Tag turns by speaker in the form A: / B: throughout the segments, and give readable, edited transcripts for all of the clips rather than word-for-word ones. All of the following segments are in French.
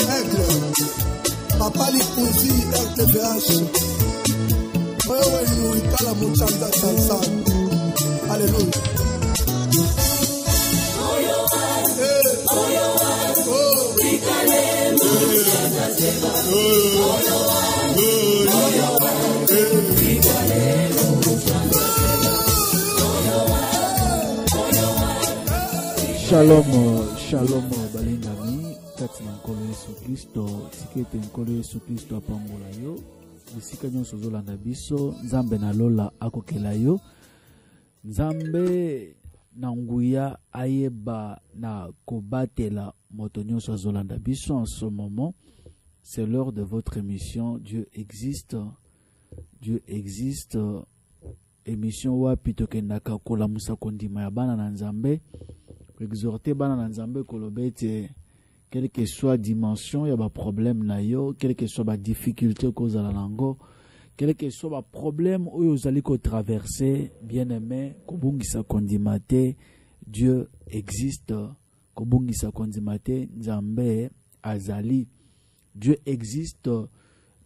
A: Aigle, Papa Likuzi, RTVH, Oyo Itala Muchanda Sansan. Alléluia.
B: Shalom, shalom, balingami, kati na nkolo Yesu Kristo, tikete nkolo Yesu Kristo apambola yo, bisika nyonso zolanda biso, Nzambe na lola akokela yo, Nzambe na nguya ayeba na kobatela moto nyonso zolanda biso. En ce moment, c'est l'heure de votre émission Dieu existe, Dieu existe, émission wapi tokendaka kolamusa kondima ya bana na Nzambe, exhorter bana na Nzambe kolobete quelle que soit dimension ya ba problème na yo, quelle que soit ba difficulté ko za la lango, quel que soit ba problème oyo ozali ko traverser, bien-aimé, kobungisa kondimate, Dieu existe, kobungisa kondimate, Nzambe azali. Dieu existe.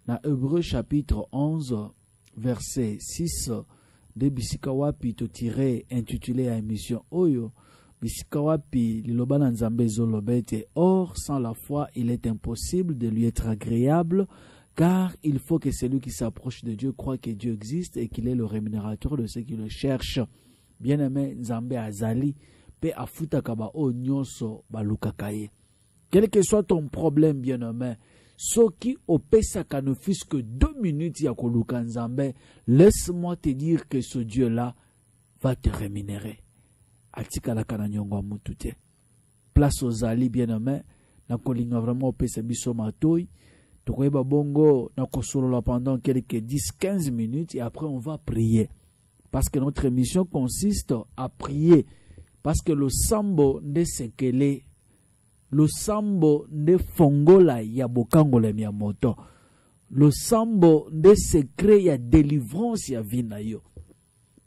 B: Na Hébreu chapitre 11 verset 6 de bisika wapi to tiré intitulé à émission oyo bisika wapi liloba na Nzambe zolobete. Or sans la foi il est impossible de lui être agréable, car il faut que celui qui s'approche de Dieu croit que Dieu existe et qu'il est le rémunérateur de ceux qui le cherchent. Bien-aimé, Nzambe azali pe afuta kaba o nyonso balukaka ye. Quel que soit ton problème, bien-aimé, ce qui opesaka ne fût que 2 minutes ya koluka Nzambe, laisse-moi te dire que ce Dieu-là va te rémunérer. Atika la kana nyongo mutute. Place aux ali, bien-aimé, na kolinga vraiment opesa biso matoi. Tokoyeba bongo na kosolola pendant quelques 10-15 minutes et après on va prier. Parce que notre émission consiste à prier. Parce que le sambo ne sekele, le sambo ne fongola ya bokangola ya moto. Le sambo ne secret ya délivrance ya vina yo.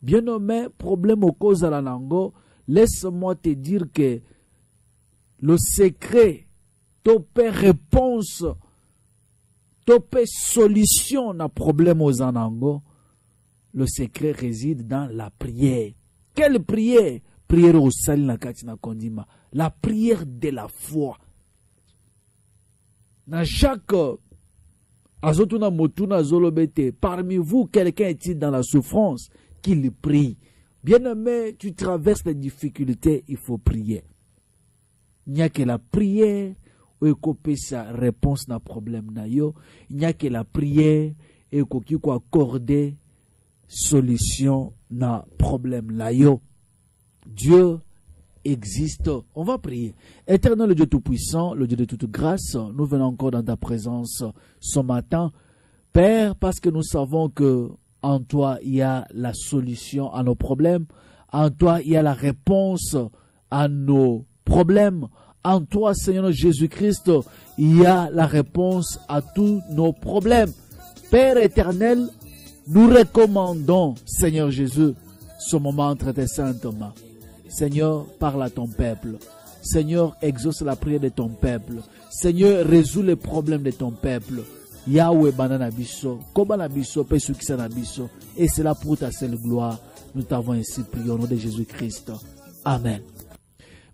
B: Bien nommé, problème au cause à la lango, laisse-moi te dire que le secret, topé réponse, topé solution na problème aux anango, le secret réside dans la prière. Quelle prière? Prière au sali na katina kondima. La prière de la foi. Na Jacques azotuna motuna zolobete. Parmi vous, quelqu'un est-il dans la souffrance? Qu'il prie. Bien-aimé, tu traverses des difficultés, il faut prier. Il n'y a que la prière où il sa réponse na problème na yo. Il n'y a que la prière et qui accorder solution na problème na yo. Dieu existe. On va prier. Éternel Dieu Tout-Puissant, le Dieu de toute grâce, nous venons encore dans ta présence ce matin. Père, parce que nous savons que en toi, il y a la solution à nos problèmes. En toi, il y a la réponse à nos problèmes. En toi, Seigneur Jésus-Christ, il y a la réponse à tous nos problèmes. Père éternel, nous recommandons, Seigneur Jésus, ce moment entre tes saintes mains. Seigneur, parle à ton peuple. Seigneur, exauce la prière de ton peuple. Seigneur, résous les problèmes de ton peuple. Yahweh banana biso, kobana biso, pesukisa biso. Et c'est là pour ta seule gloire. Nous t'avons ainsi prié au nom de Jésus-Christ. Amen.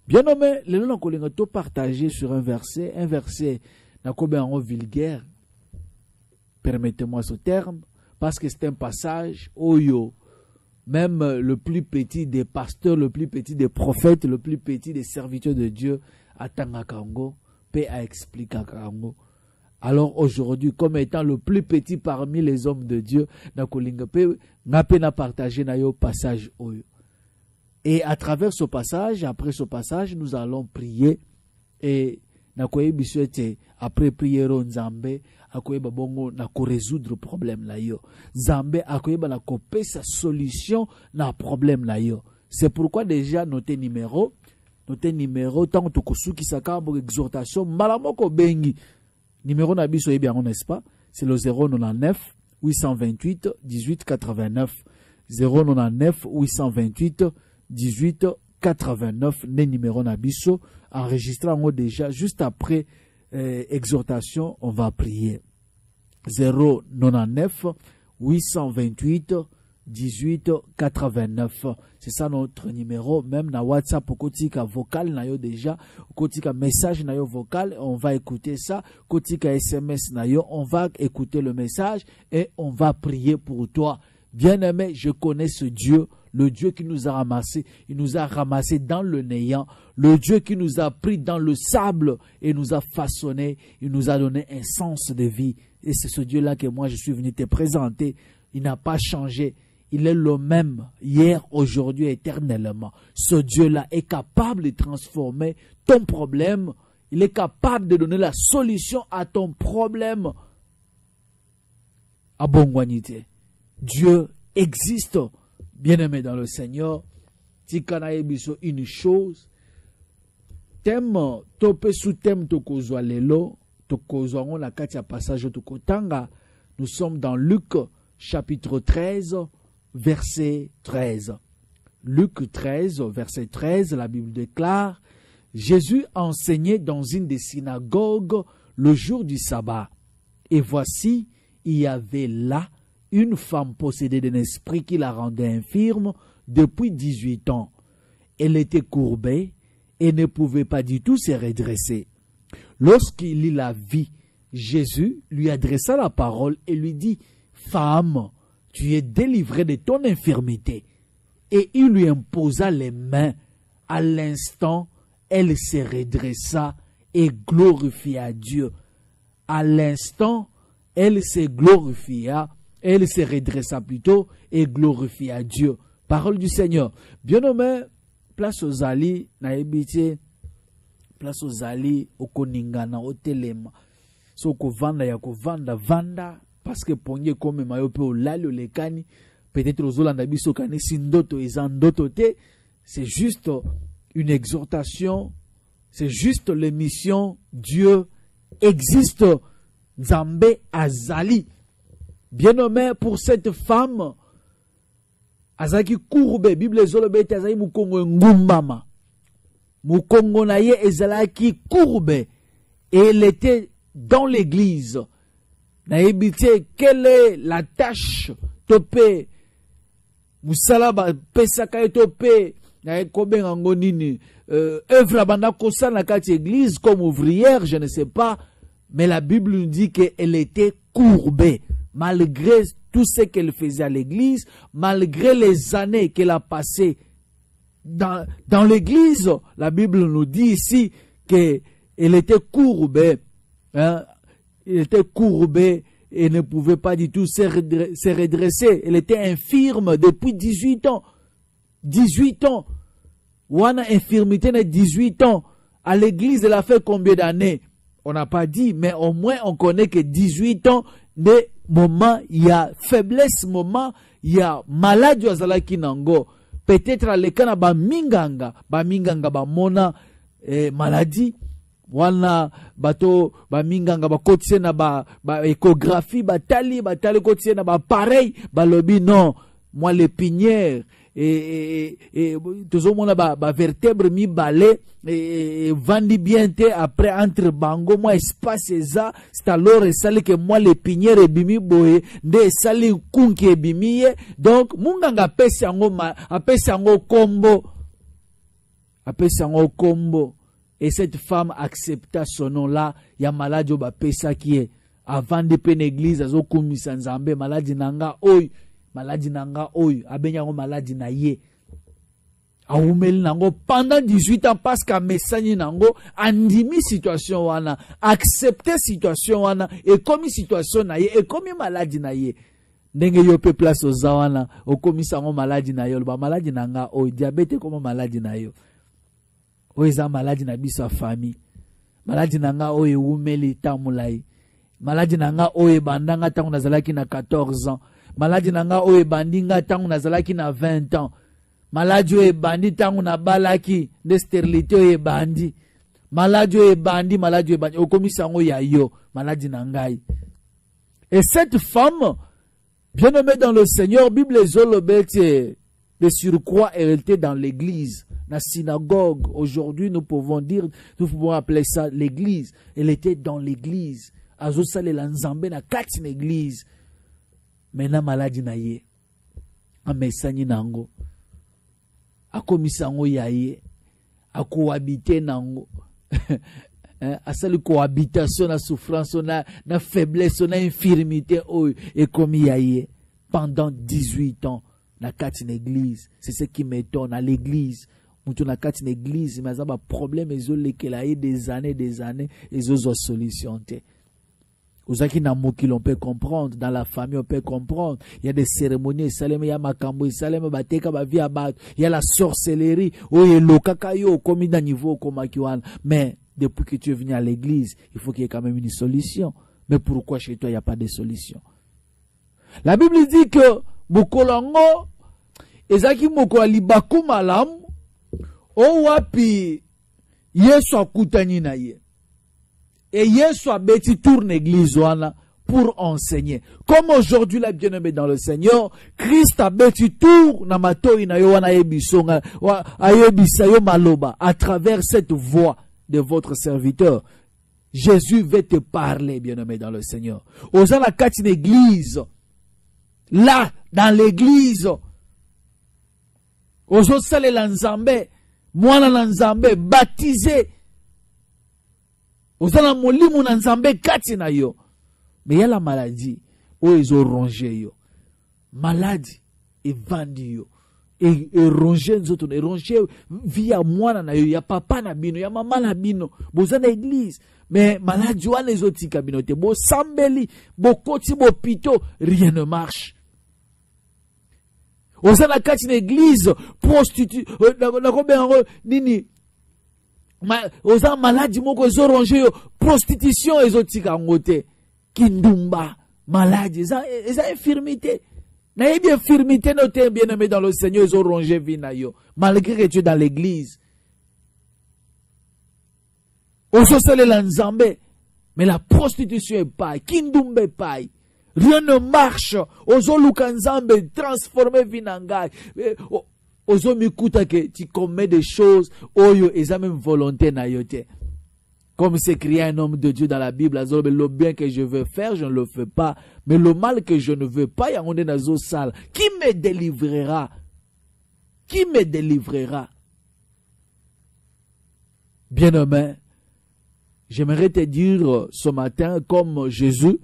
B: Bien nommé, les noms qu'on a tout partagé sur un verset n'a combien en vulgaire. Permettez-moi ce terme, parce que c'est un passage où même le plus petit des pasteurs, le plus petit des prophètes, le plus petit des serviteurs de Dieu, attend à Kango, paix à expliquer à Kango. Alors aujourd'hui, comme étant le plus petit parmi les hommes de Dieu, n'a pas partagé na passage oyo. Et à travers ce passage, après ce passage, nous allons prier et après prier Nzambe, akoyeba bongo na ko résoudre problème la yo. Nzambe akoyeba na ko pe sa solution na problème la yo. C'est pourquoi déjà noter numéro tant to kosuki sakambo exhortation malamoko bengi. Numéro na biso yebi n'est-ce pas? C'est le 099 828 18 89 099 828 18 89 ne numéro na biso enregistré en haut déjà juste après exhortation, on va prier. 099 828 18 89. C'est ça notre numéro. Même na WhatsApp, au kotika vocal, na yo déjà, au kotika message na yo vocal, on va écouter ça. Kotika SMS na yo, on va écouter le message et on va prier pour toi. Bien-aimé, je connais ce Dieu, le Dieu qui nous a ramassés. Il nous a ramassés dans le néant. Le Dieu qui nous a pris dans le sable et nous a façonné. Il nous a donné un sens de vie. Et c'est ce Dieu-là que moi je suis venu te présenter. Il n'a pas changé. Il est le même hier, aujourd'hui, éternellement. Ce Dieu-là est capable de transformer ton problème. Il est capable de donner la solution à ton problème. Abongwanité. Dieu existe. Bien-aimé dans le Seigneur. Tikana ebiso une chose. Thème, tope sous thème tokozwa lelo. Tokozwa on la katia passage tokotanga. Nous sommes dans Luc chapitre 13. Verset 13. Luc 13, verset 13, la Bible déclare, Jésus enseignait dans une des synagogues le jour du sabbat. Et voici, il y avait là une femme possédée d'un esprit qui la rendait infirme depuis 18 ans. Elle était courbée et ne pouvait pas du tout se redresser. Lorsqu'il la vit, Jésus lui adressa la parole et lui dit, « Femme, tu es délivrée de ton infirmité. » Et il lui imposa les mains. À l'instant, elle se redressa et glorifia Dieu. À l'instant, elle se redressa plutôt et glorifia Dieu. Parole du Seigneur. Bien-aimé, place aux ali, na ebité, place aux ali, au koningana, au telema. So ko vanda ya ko vanda. Parce que ponye comme mayope au lalo lekani, peut-être aux Olanda biso kane sindoto ezandoto te, c'est juste une exhortation, c'est juste l'émission Dieu existe, Nzambe azali. Bien-aimé, pour cette femme, azaki courbe, Bible ezolobe te azali mukongo ngumbama. Mukongo na ye ezalaki courbe et elle était dans l'église. Naïbité, quelle est la tâche topé Moussalaba pesaka topé naïkobe ngangonini œuvre banda kosa na kati église comme ouvrière, je ne sais pas, mais la Bible nous dit qu'elle était courbée malgré tout ce qu'elle faisait à l'église, malgré les années qu'elle a passées dans l'église. La Bible nous dit ici qu'elle était courbée, hein. Il était courbé et ne pouvait pas du tout se redresser. Elle était infirme depuis 18 ans. 18 ans. Wana infirmité de 18 ans. À l'église, elle a fait combien d'années? On n'a pas dit, mais au moins on connaît que 18 ans, des moments, il y a faiblesse, moment, il y a maladie azalaki nango. Peut-être à l'école, ba minganga ba mona maladie. Wana bato ba minganga ba kotse na ba échographie batali kotse na ba pareil ba lobi non, moi l'épinière et toujours mon ba vertèbre mi balé et vandi bien te après entre bango moi espace ça c'est alors ça que moi l'épinière et bimi boye de sali kunki e bimi donc munganga pesa ngo kombo. Et cette femme accepta ce nom-là. Il y a malade au pesa qui est avant de peine église azo komisa nzambe maladi nanga oy abenyango maladi na ye aumeli nango pendant 18 ans parce qu'à mesani nango andimi situation wana accepter situation wana et comme situation na ye et comme maladi na ye ndenge yo pe place aux wana okomisa ngo maladi na yo ba maladi nanga oy diabète comme maladi na yo. Oeza maladi na biso famille. Maladi nanga oye umeli tamulai. Maladi nanga oye bandanga tangu nazalaki na 14 ans. Maladi nanga oye bandinga tangu nazalaki na 20 ans. Maladi oye bandi tangu na balaki de stérilité oye bandi. Maladi oye bandi okomisa ngo ya yo maladi nangai. Et cette femme bien-aimée dans le Seigneur, Bible zolobete de surcroît elle était dans l'église. la synagogue. Aujourd'hui, nous pouvons appeler ça l'église. Elle était dans l'église. Azosale la nzambe na kati na église. Maintenant, maladie na ye. Amesani nango. Akomisango yaye. Akohabite nango. Asali cohabitation, na souffrance, na faiblesse, na infirmité, et comme yaye. Pendant 18 ans, na kati na église. C'est ce qui m'étonne à l'église. Moutou na kati na église, mais ça va problème, ils ont des années, ils ont une solution. Ozaki na moki l'on peut comprendre, dans la famille on peut comprendre. Il y a des cérémonies, il y a makambo, il y a la sorcellerie, comme dans niveau mais depuis que tu es venu à l'église, il faut qu'il y ait quand même une solution. Mais pourquoi chez toi il n'y a pas de solution? La Bible dit que Bokolongo, ezaki moko alibaku malam, o wapi Yesu akutani na ye. Et Yesu abeti tourne l'église pour enseigner. Comme aujourd'hui, la bien-aimée dans le Seigneur, Christ abeti tour na matoi na yo wana yebisonga, ayebisa yo maloba, à travers cette voix de votre serviteur. Jésus veut te parler, bien-aimé dans le Seigneur. Osa la kati l'église. Là, dans l'église, ozo sale la nzambe, mwana na nzambe, baptisé. Oza la molimu na nzambe kati na yo. Mais il y a la maladie, où ils ont rongé yo. Maladie, et vendu yo. Et rongé nous autres, et rongé via mwana na yo, ya papa na bino, ya mama na bino. Boza na église. Mais maladie, wana les autres kabinote, bo sambeli, bo koti, bo pito, rien ne marche. Oza na kati na église, prostitue, nini, oza maladie moko ezo rongé yo, prostitution ezo tika ngote, kindumba, maladie, eza infirmité. Na yebi infirmité noté bien aimé dans le Seigneur, ezo rongé vina yo, malgré que tu es dans l'église. Ozo sele la nzambe, mais la prostitution est paille, kindumba est paille. Rien ne marche. Ozo lukanzambe transformé vinangai. Ozo mikuta que tu commets des choses. Oyo eza même volonté na yote. Comme c'est écrit un homme de Dieu dans la Bible, le bien que je veux faire, je ne le fais pas. Mais le mal que je ne veux pas, il y a un nazo sale. Qui me délivrera? Qui me délivrera? Bien-aimé, j'aimerais te dire ce matin, comme Jésus,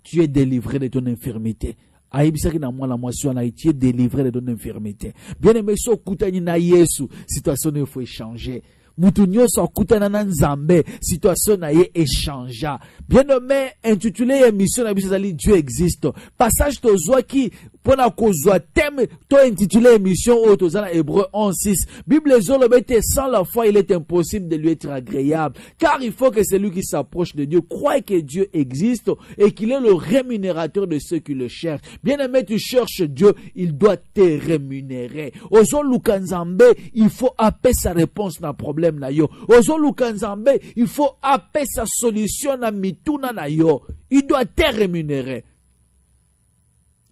B: tu es délivré de ton infirmité. Tu es délivré de ton infirmité. Bien-aimé, so kutani na Yesu, situation il faut échanger. Mutunyo so kutana na Nzambe, situation na ye échangea. Bien-aimé, intitulé émission na bisazali Dieu existe. Passage to zwa ki pona kozwa thème to intitulé émission au tozana Hébreu 11:6. Bible zolobete sans la foi il est impossible de lui être agréable, car il faut que celui qui s'approche de Dieu croie que Dieu existe et qu'il est le rémunérateur de ceux qui le cherchent. Bien-aimé, tu cherches Dieu, il doit te rémunérer. Ozo lukanzambe, il faut appeler sa réponse na problème na yo. Ozo lukanzambe, il faut appeler sa solution na mituna na yo. Il doit te rémunérer.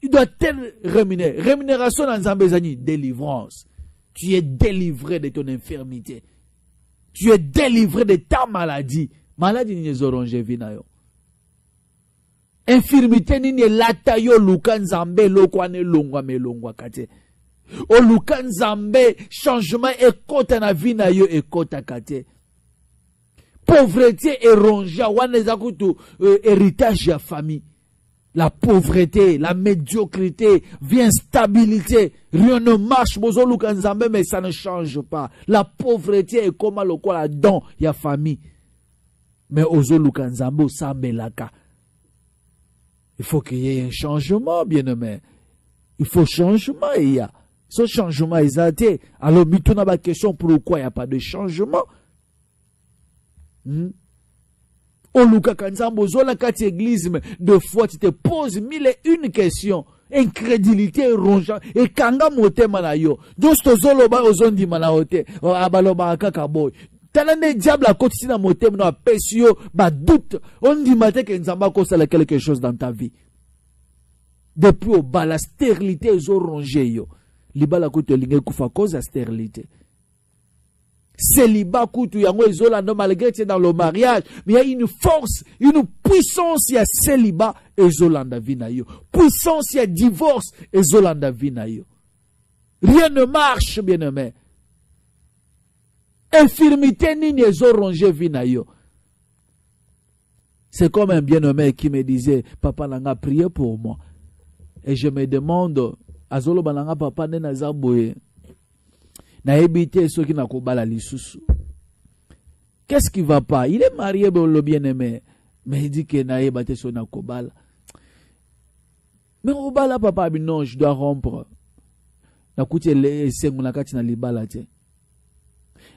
B: Il doit te rémunérer. Rémunération dans Zambézani, délivrance. Tu es délivré de ton infirmité. Tu es délivré de ta maladie. Maladie ni zoronje vina yo. Infirmité ni lata yo lukan Zambé lokwane longwa me longwa kate. O lukan Zambé changement ekota na vina yo ekota kate. Pauvreté et ronja wane zakutu héritage ya famille. La pauvreté, la médiocrité, l'instabilité, rien ne marche, mais ça ne change pas. La pauvreté est comme le quoi la don, il y a famille. Mais ozo lukanzambe sambelaka. Il faut qu'il y ait un changement, bien-aimé. Il faut changement, il y a. Ce changement est athée. Alors, mituna ba question pourquoi il n'y a pas de changement. Oluka kanzambo zola kati église de fois tu te poses 1001 questions. Incrédulité rongeant et kanga motema na yo. Dosto zolo ba ozondi mana hote abaloba kaka boy. Talane diable a côté na motema na pesio ba doute. On dit matin que nzamba ko sala quelque chose dans ta vie. Depuis au bas la stérilité zo rongé yo. Libala ko te linge kufa cause la stérilité. Célibat kutu yango ezolanda malgré que c'est dans le mariage, mais il y a une force, une puissance, il y a célibat ezolanda vina yo. Puissance, il y a divorce ezolanda vina yo. Rien ne marche, bien-aimé. Infirmité nini ezorongé vina yo. C'est comme un bien-aimé qui me disait, papa nanga prié pour moi. Et je me demande, azolo bananga papa nena zaboye. Na ebité ceux qui n'a kobala lisusu. Qu'est-ce qui va pas? Il est marié le bien-aimé, mais il dit que na ebate so na kobala. Mais obala papa non, je dois rompre. Na kuti le sengu na kati na libala te.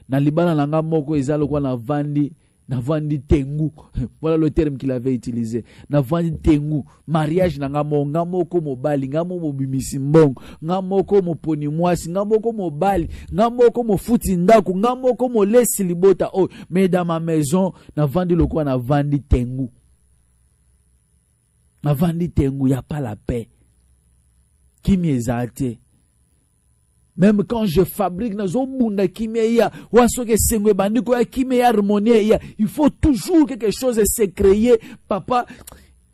B: Na libala nanga moko ezalo kwa na vandi tengu. Voilà le terme qu'il avait utilisé. Na vandi tengu. Mariage na nga moko mobali, nga mo bimisi mbongo, nga moko mo poni mwasi, nga moko mobali, nga moko mo futi ndako, nga moko mo lesi libota. Oh, mais dans ma maison, na vandi le quoi na vandi tengu. Na vandi tengu, y a pas la paix. Qui m'y exalte? Même quand je fabrique il faut toujours quelque chose de se créer. Papa,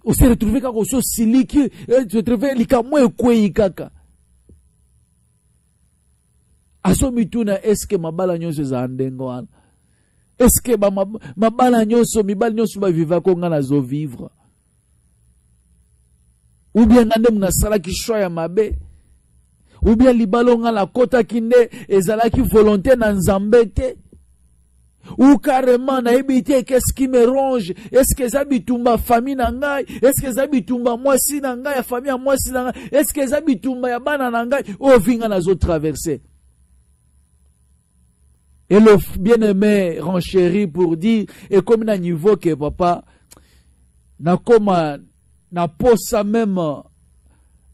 B: on s'est retrouvé quand on s'est siliki, se retrouvé likamwe kwe kaka. Aso mituna eske mabala nyonso za ndengo wana. Eske mabala nyonso mibali nyonso ba viva ko ngana zo vivre. Ou bien ngande mnasala ki shoya mabe. Ou bien libalonga la kota kinde ezalaki volonté na nzambete. Ou carrément na ebité qu'est-ce qui me ronge? Est-ce que zabitumba famille na ngai? Est-ce que zabitumba mwasi na ngai ya famille ya mwasi na ngai? Est-ce que zabitumba ya bana na ngai? O vinga na zo traverser. Et le bien-aimé renchérit pour dire, et comme na niveau que papa na koma na posa même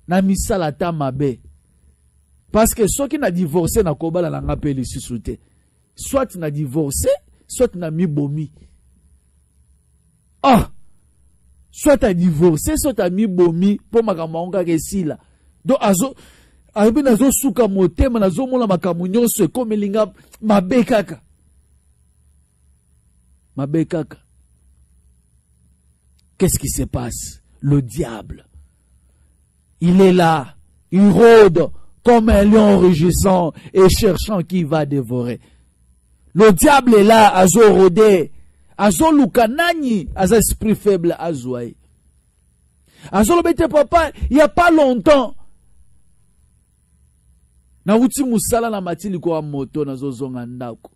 B: na misala ta mabe. Parce que ceux qui n'a divorcé na kobala na ngapeli susute. Soit n'a divorcé, soit n'a mi bomi. Ah! Soit t'as divorcé, soit t'as mi bomi pour makamonga kesila. Donc azo azo nazo suka motema nazo mona makamunyo se comme linga mabekaka. Mabekaka. Qu'est-ce qui se passe? Le diable. Il est là, il rôde comme un lion rugissant et cherchant qui va dévorer. Le diable est là, azo rodé, azo lukanani, azo esprit faible, azoaï. Azo le bête papa, il n'y a pas longtemps. Na uti musala na matili kwa moto na zo zonga ndako.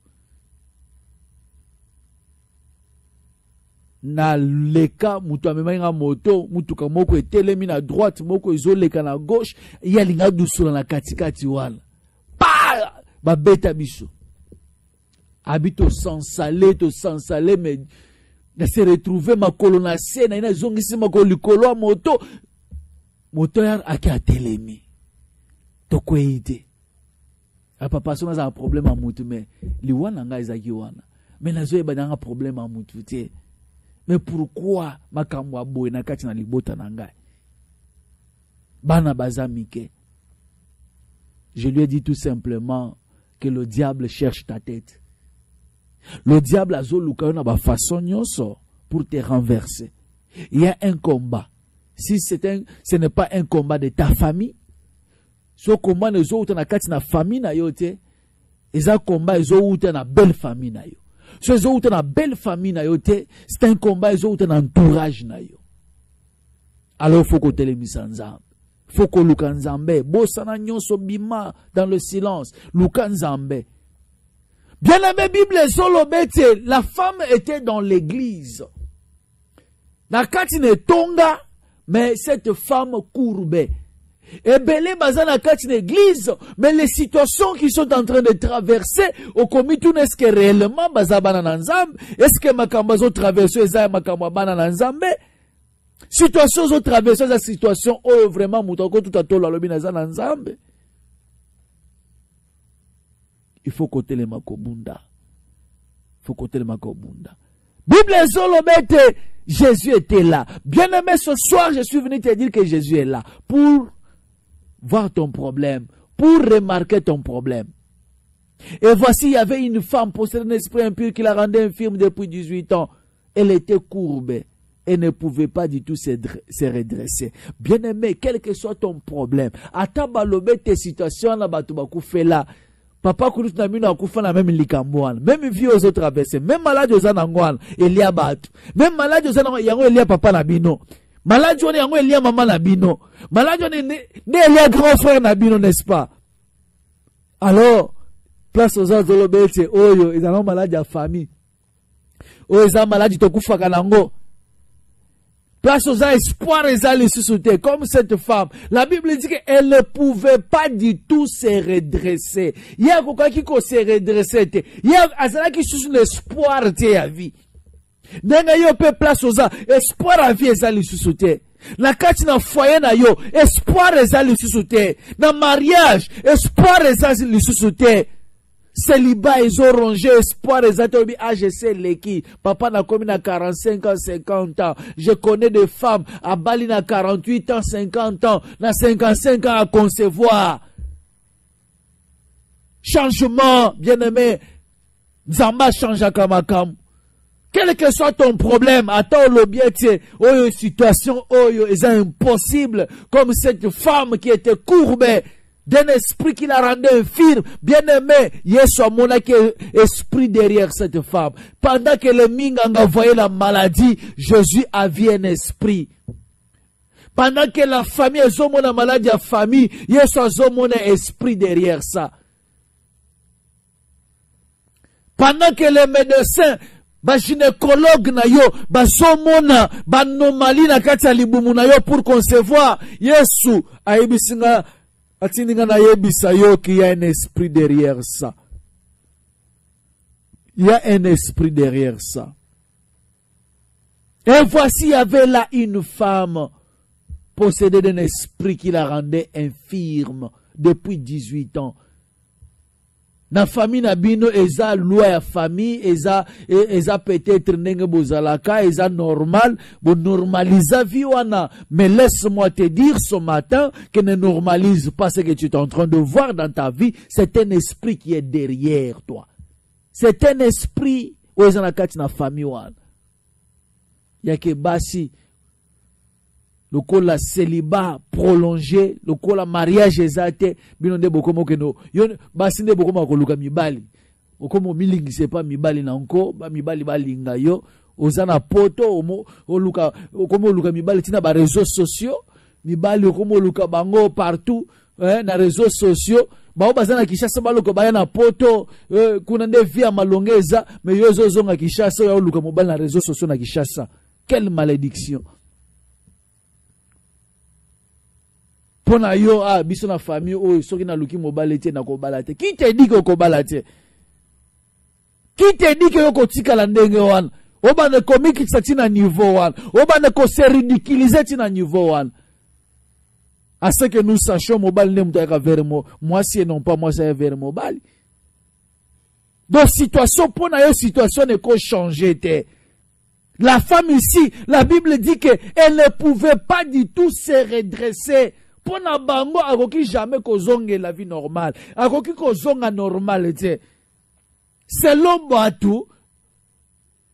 B: Na leka mutu amema moto mutu ka moko etelemi na droite moko ezoleka na gauche ya linga dusula na katikati wana pa ba beta biso habito sans salé mais na se retrouver makolo na se na ina zongisi makolo likolo moto ya akatelemi to kweide apa pasona za problème a mutu mais liwana nga ezaki wana mais nazo eba na problème a mutu te. Mais pourquoi makamwa boy na kati na libota na ngai? Bana bazamike. Je lui ai dit tout simplement que le diable cherche ta tête. Le diable a zoluka na ba façon nyonso pour te renverser. Il y a un combat. Si ce n'est pas un combat de ta famille, ce combat ne zo uta na kati na famille na yo te, eza combat zo uta na belle famille na yo. So ils ont une belle famille na yo te, c'est un combat, ils ont un entourage na yo. Alors il faut que tu nzambe. Faut que lukanzambe, bosana nyonso bima dans le silence, lukanzambe. Bien aimé Bible solo bete, la femme était dans l'église. Na katine tonga, mais cette femme courbait. Et belé bazana kati l'église, mais les situations qui sont en train de traverser au comité, est-ce que réellement bazabana nanzambe, est-ce que makamba zo traverser eza makamba bana nanzambe? Situations zo traverser la situation oh vraiment mutako tout atola lobi nazana nanzambe. Il faut côté les makobunda. Faut côté les makobunda. Bible solo bete, Jésus était là. Bien aimé, ce soir, je suis venu te dire que Jésus est là pour voir ton problème, pour remarquer ton problème. Et voici, il y avait une femme possédant un esprit impur qui la rendait infirme depuis 18 ans. Elle était courbée et ne pouvait pas du tout se redresser. Bien-aimé, quel que soit ton problème, atabalobe tes situations na batubaku fait là. Papa kulu na mino akufa na même likamboana. Même vie aux autres traversées. Même malade aux anangwana, il y a batu. Même malade aux anangwana, yango il y a papa na bino. Malade on yango il y a maman na bino. Malade on il y a grand frère na bino, n'est-ce pas? Alors, place aux autres zolobete, oyo, ils ont malade à famille. Oyo, ils ont malade tokufa kanango. Place aux espoirs et à les comme cette femme. La Bible dit qu'elle ne pouvait pas du tout se redresser. Il y a quelqu'un qui se redresser. Il y a quelqu'un qui sous l'espoir de la vie. Nenga yo pe place aux espoir à vie et à les sous-souter. La kati na foyer na yo, espoir et à les sous-souter. Na mariage, espoir et à les sous-souter. Célibat, ils ont rongé espoir, ils ont dit, ah, je sais les qui. Papa n'a commis à 45 ans, 50 ans. Je connais des femmes, à Bali n'a 48 ans, 50 ans, n'a 55 ans à concevoir. Changement, bien-aimé. Zamba change à Kamakam. Quel que soit ton problème, attends le bien, oh, situation, oh, c'est impossible. Comme cette femme qui était courbée. D'un esprit qui la rendait infirme, bien-aimé, Yesu a mon esprit derrière cette femme. Pendant que le Minganga voyait la maladie, Jésus avait un esprit. Pendant que la famille a la maladie à famille, Yesu a mon esprit derrière ça. Pendant que les médecins, gynécologue na yo, zomona, anomalie na kati ya libumu na yo pour concevoir, Yesu a ebisinga qu'il y a un esprit derrière ça. Il y a un esprit derrière ça. Et voici, il y avait là une femme possédée d'un esprit qui la rendait infirme depuis 18 ans. Na famille na bino eza loi ya famille eza peut-être nenge bozalaka eza normal bo normaliser vie wana, mais laisse-moi te dire ce matin que ne normalise pas ce que tu es en train de voir dans ta vie. C'est un esprit qui est derrière toi. C'est un esprit où eza na kati na famille wana yake basi le col la célibat prolongé, le col la mariage exacté, binonde bokomo keno, yon basinde bokomo koluka mibali. Okomo milingi c'est pas mibali na nko, ba mibali balinga yo, ozana poto omo oluka okomo luka mibali tina ba réseaux sociaux, mibali okomo luka bango partout, na réseaux sociaux. Ba bazana Kishasa baloko baya na poto, kuna nde via malongeza, mais yo zonga Kishasa yo luka mobali na réseaux sociaux na Kishasa. Quelle malédiction! Pona yo biso na famille o soki na luki mobile te na kobalate. Qui te dit que kobalate? Qui te dit que yo kotika la ndenge wana? Oba ne komiki tsati na niveau wana. Oba ne ko se ridiculiser ti na niveau wana. À ce que nous sachions mobile ne mutaka vers moi si non pas moi c'est vers mobile. Donc situation pona yo situation ne ko changer te. La femme ici, la Bible dit que elle ne pouvait pas du tout se redresser. Pona bango akoki jamais kozonge la vie normale. Akoki kozonga normal te. Selon batu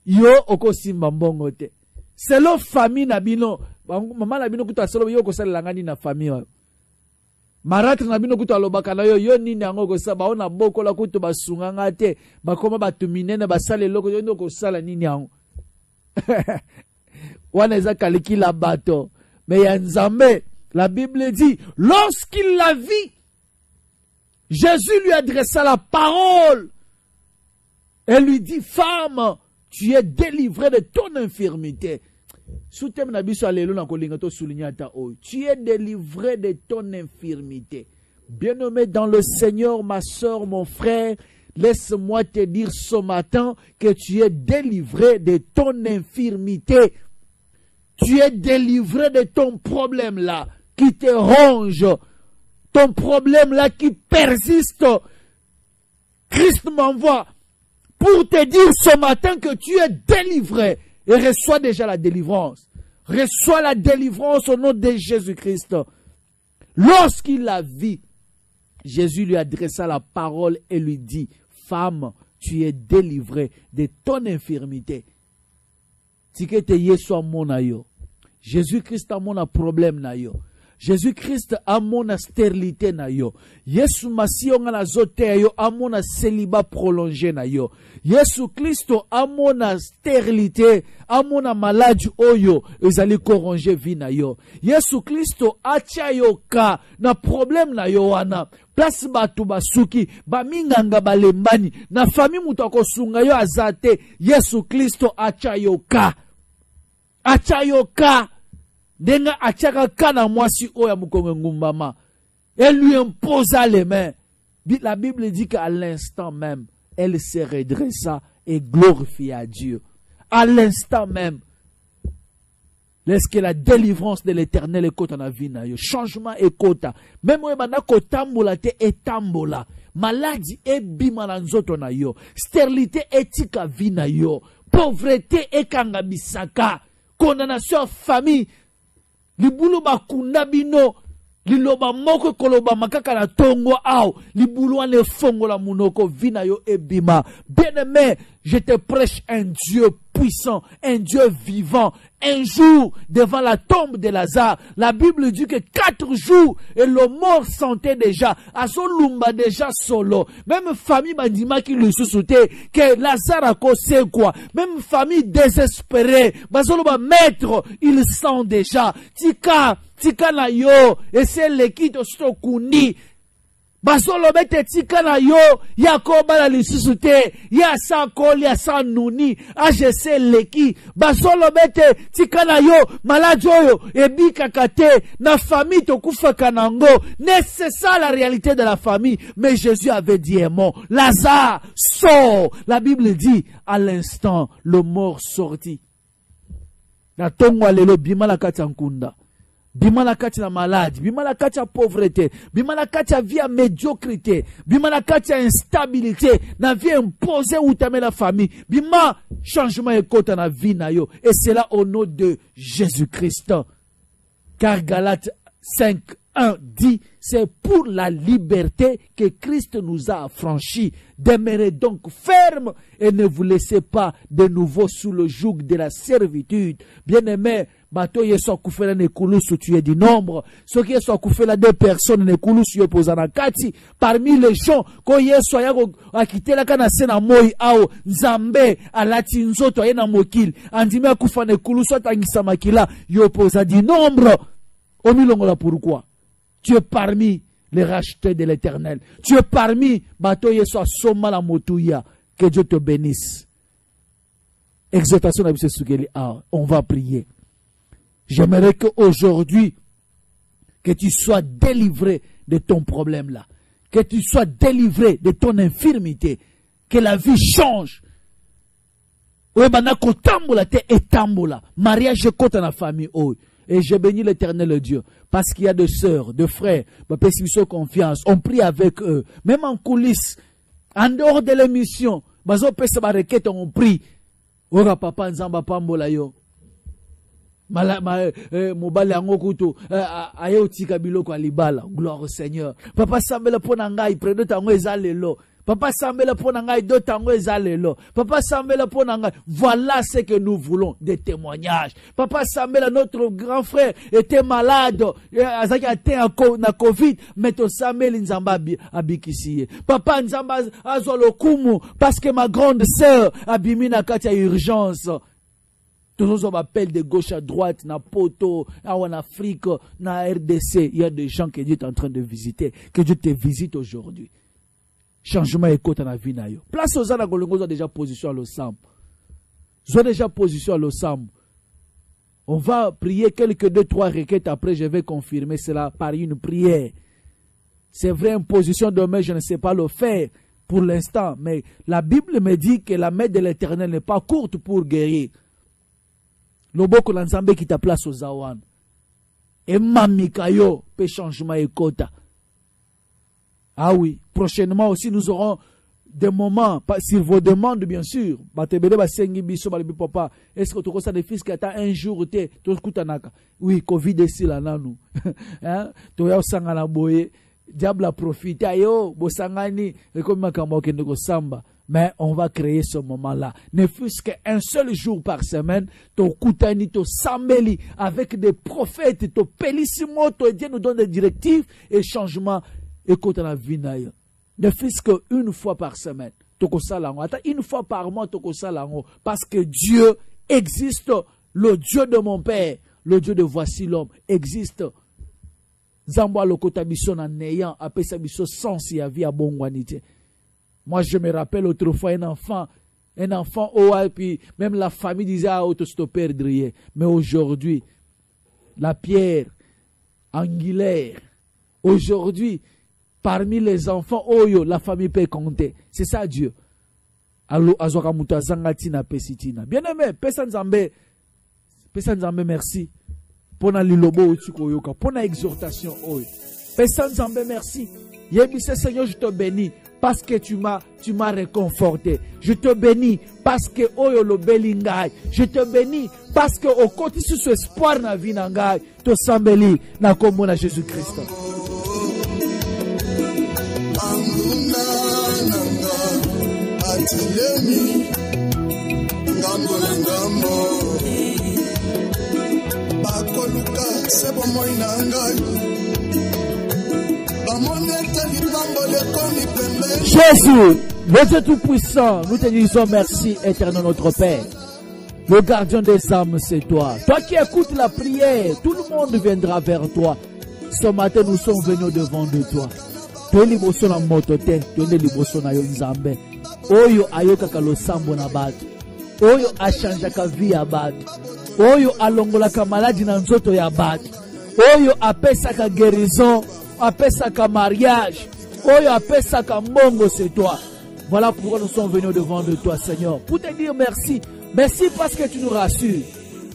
B: yo okosimba mbongo te. Selon famille na bino, maman na bino kuta selo yo kosala ngani na famille. Maratre na bino kuta lobaka na yo nini yango kosala ba ona boko la kuto basunganga te. Bakoma batu minene basale loko yo ndo kosala nini yango. Wana eza kaliki la bato. Mais ya nzambe la Bible dit, lorsqu'il la vit, Jésus lui adressa la parole et lui dit, femme, tu es délivrée de ton infirmité. Tu es délivrée de ton infirmité. Bien-aimé dans le Seigneur, ma soeur, mon frère, laisse-moi te dire ce matin que tu es délivré de ton infirmité. Tu es délivré de ton problème là qui te ronge, ton problème là qui persiste. Christ m'envoie pour te dire ce matin que tu es délivré et reçois déjà la délivrance. Reçois la délivrance au nom de Jésus-Christ. Lorsqu'il la vit, Jésus lui adressa la parole et lui dit, femme, tu es délivrée de ton infirmité. Tikete Yesu amona yo. Jésus-Christ amona problème na yo. Jésus-Christ amona stérilité na yo. Yesu Masihi ngala zote yo amona célibat prolongé na yo. Yesu Christo amona stérilité, amona maladie oyo ezali corronger vie na yo. Yesu Christo atia yo ka na problème na yo wana. Place batu basuki, baminganga balembani, na fami mutu akosunga yo azate, Yesu Christo atia yo ka. Atia yo ka. Denga achaka kana mwasi oya mukonge ngumbama. Elle lui imposa les mains. La Bible dit qu'à l'instant même, elle se redressa et glorifia Dieu. À l'instant même, lorsque la délivrance de l'Éternel est kota na vie na yo, changement est kota. Même oye bana kotambola te etambola. Maladie est bima na nzoto na yo. Stérilité etika vie na yo. Pauvreté ekanga bisaka. Condamnation famille. Libulu bakunda bino liloba moko koloba makaka na tongo ao libulu ane fongo la munoko vina yo ebima. Bien-aimé, je te prêche un Dieu puissant, un Dieu vivant. Un jour, devant la tombe de Lazare, la Bible dit que 4 jours, et le mort sentait déjà, à son lumba déjà solo. Même famille bandima qui le sous-soutait, que Lazare a causé quoi. Même famille désespérée, bazoloba maître, il sent déjà. Tika na yo, et c'est l'équipe de Stokuni. Basolo bete tika na yo, yakoba la lisusute, ya sa koli, ya sa nuni, ajese leki. Basolo bete tika na yo, malade yo, ebi kakate, na famille to kufa kanango. C'est ça la réalité de la famille. Mais Jésus avait dit un mot, Lazare, sort. La Bible dit, à l'instant, le mort sortit. Na tongo alelo bima la katankunda. Bima la kati la maladie, bima la kati la pauvreté, bima la kati la vie à médiocrité, bima la kati la instabilité, na vie imposée ou t'amène la famille, bima changement et côté na vie na yo. Et c'est là au nom de Jésus-Christ. Car Galates 5:1 dit, c'est pour la liberté que Christ nous a affranchis. Demeurez donc ferme et ne vous laissez pas de nouveau sous le joug de la servitude. Bien-aimés, bato yeso akufela ne kulusu tu es du nombre. Ce qui yeso akufela 2 personnes ne kulusu yo posana kati. Parmi les gens, ko yeso ayako akitela kana sena moi ao nzambe alati nzoto ayena mokil. Andime akufa ne kulusu atangisa makila yo posa du nombre. Omilongola pourquoi? Tu es parmi les rachetés de l'Éternel. Tu es parmi bato yeso asoma la motuya. Que Dieu te bénisse. Exhortation à Sugeli. On va prier. J'aimerais qu'aujourd'hui, que tu sois délivré de ton problème là. Que tu sois délivré de ton infirmité. Que la vie change. Mariage contre la famille. Et je bénis l'Éternel Dieu. Parce qu'il y a des sœurs, des frères, de confiance. On prie avec eux. Même en coulisses. En dehors de l'émission. On prie. Ora papa nzamba pambola yo. Mobali angokuto ayo tika biloko alibala. Gloire au Seigneur. Papa sambela pona ngai predo tango ezalelo. Papa sambela pona ngai do tango ezalelo. Papa sambela pona ngai. Voilà ce que nous voulons, des témoignages. Papa sambela, notre grand frère était malade, azaki atteint na Covid, mais to sambela nzamba abikisiye. Papa nzamba azwa lokumu parce que ma grande sœur abimi na kati ya urgence. Tous on appelle de gauche à droite, na Poto, en Afrique, na RDC. Il y a des gens que Dieu est en train de visiter. Que Dieu te visite aujourd'hui. Changement et côté dans la vie. Place aux gens qui ont déjà position à l'Ossam. Ils ont déjà position à l'Ossam. On va prier quelques 2-3 requêtes. Après, je vais confirmer cela par une prière. C'est vrai, une position de main, je ne sais pas le faire pour l'instant. Mais la Bible me dit que la main de l'Éternel n'est pas courte pour guérir. Loboko l'ensemble qui t'a place aux Zawan. Et mamikayo, pe changement et quota. Ah oui, prochainement aussi nous aurons des moments, sur vos demandes bien sûr. Est-ce que tu as des fils qui attendent un jour, oui, Covid est là, nous. Tu as sangana boye, diable a profité, ayo, bosangani, comme makambo kende ko samba. Mais on va créer ce moment-là. Ne fût-ce qu'un seul jour par semaine, to kutani, to sambeli, avec des prophètes, to pelissimo, to Dieu nous donne des directives et changements. Écoute la vie naïe. Ne fût-ce qu'une fois par semaine, to kosalango. Attends, une fois par mois, to kosalango. Parce que Dieu existe. Le Dieu de mon Père, le Dieu de voici l'homme, existe. Zamba lokota biso na néant, après sa biso sens ya vie à bongwanité. Moi, je me rappelle autrefois un enfant, oh, et puis même la famille disait, ah, auto perdre. Mais aujourd'hui, la pierre angulaire, aujourd'hui, parmi les enfants, oh, yo, la famille peut compter. C'est ça, Dieu. Allo, azokamuta zangatina pesitina. Bien aimé, Pesa Nzambe, merci. Pour la lilobo utsukoyoka, pour la exhortation, oh. Pesa Nzambe, merci. Yebise Seigneur, je te bénis. Parce que tu m'as réconforté. Je te bénis parce que oyo lo belingai. Je te bénis parce que au côté de ce espoir na vie nangai, to sambeli na kombo na Jésus Christ. Jésus, le Dieu Tout-Puissant, nous te disons merci, éternel notre Père. Le gardien des âmes, c'est toi. Toi qui écoutes la prière, tout le monde viendra vers toi. Ce matin, nous sommes venus devant de toi. Toi, liboso na motote, toi, liboso na yonzambe. Oyo ayoka kalo sambo na batu. Oyo achanja ka vie ya batu. Oyo alongola ka maladie na nzoto ya batu. Oyo apesa ka guérison, apesa ka mariage. Oyo apesa ka mbongo, c'est toi. Voilà pourquoi nous sommes venus devant de toi, Seigneur, pour te dire merci. Merci parce que tu nous rassures.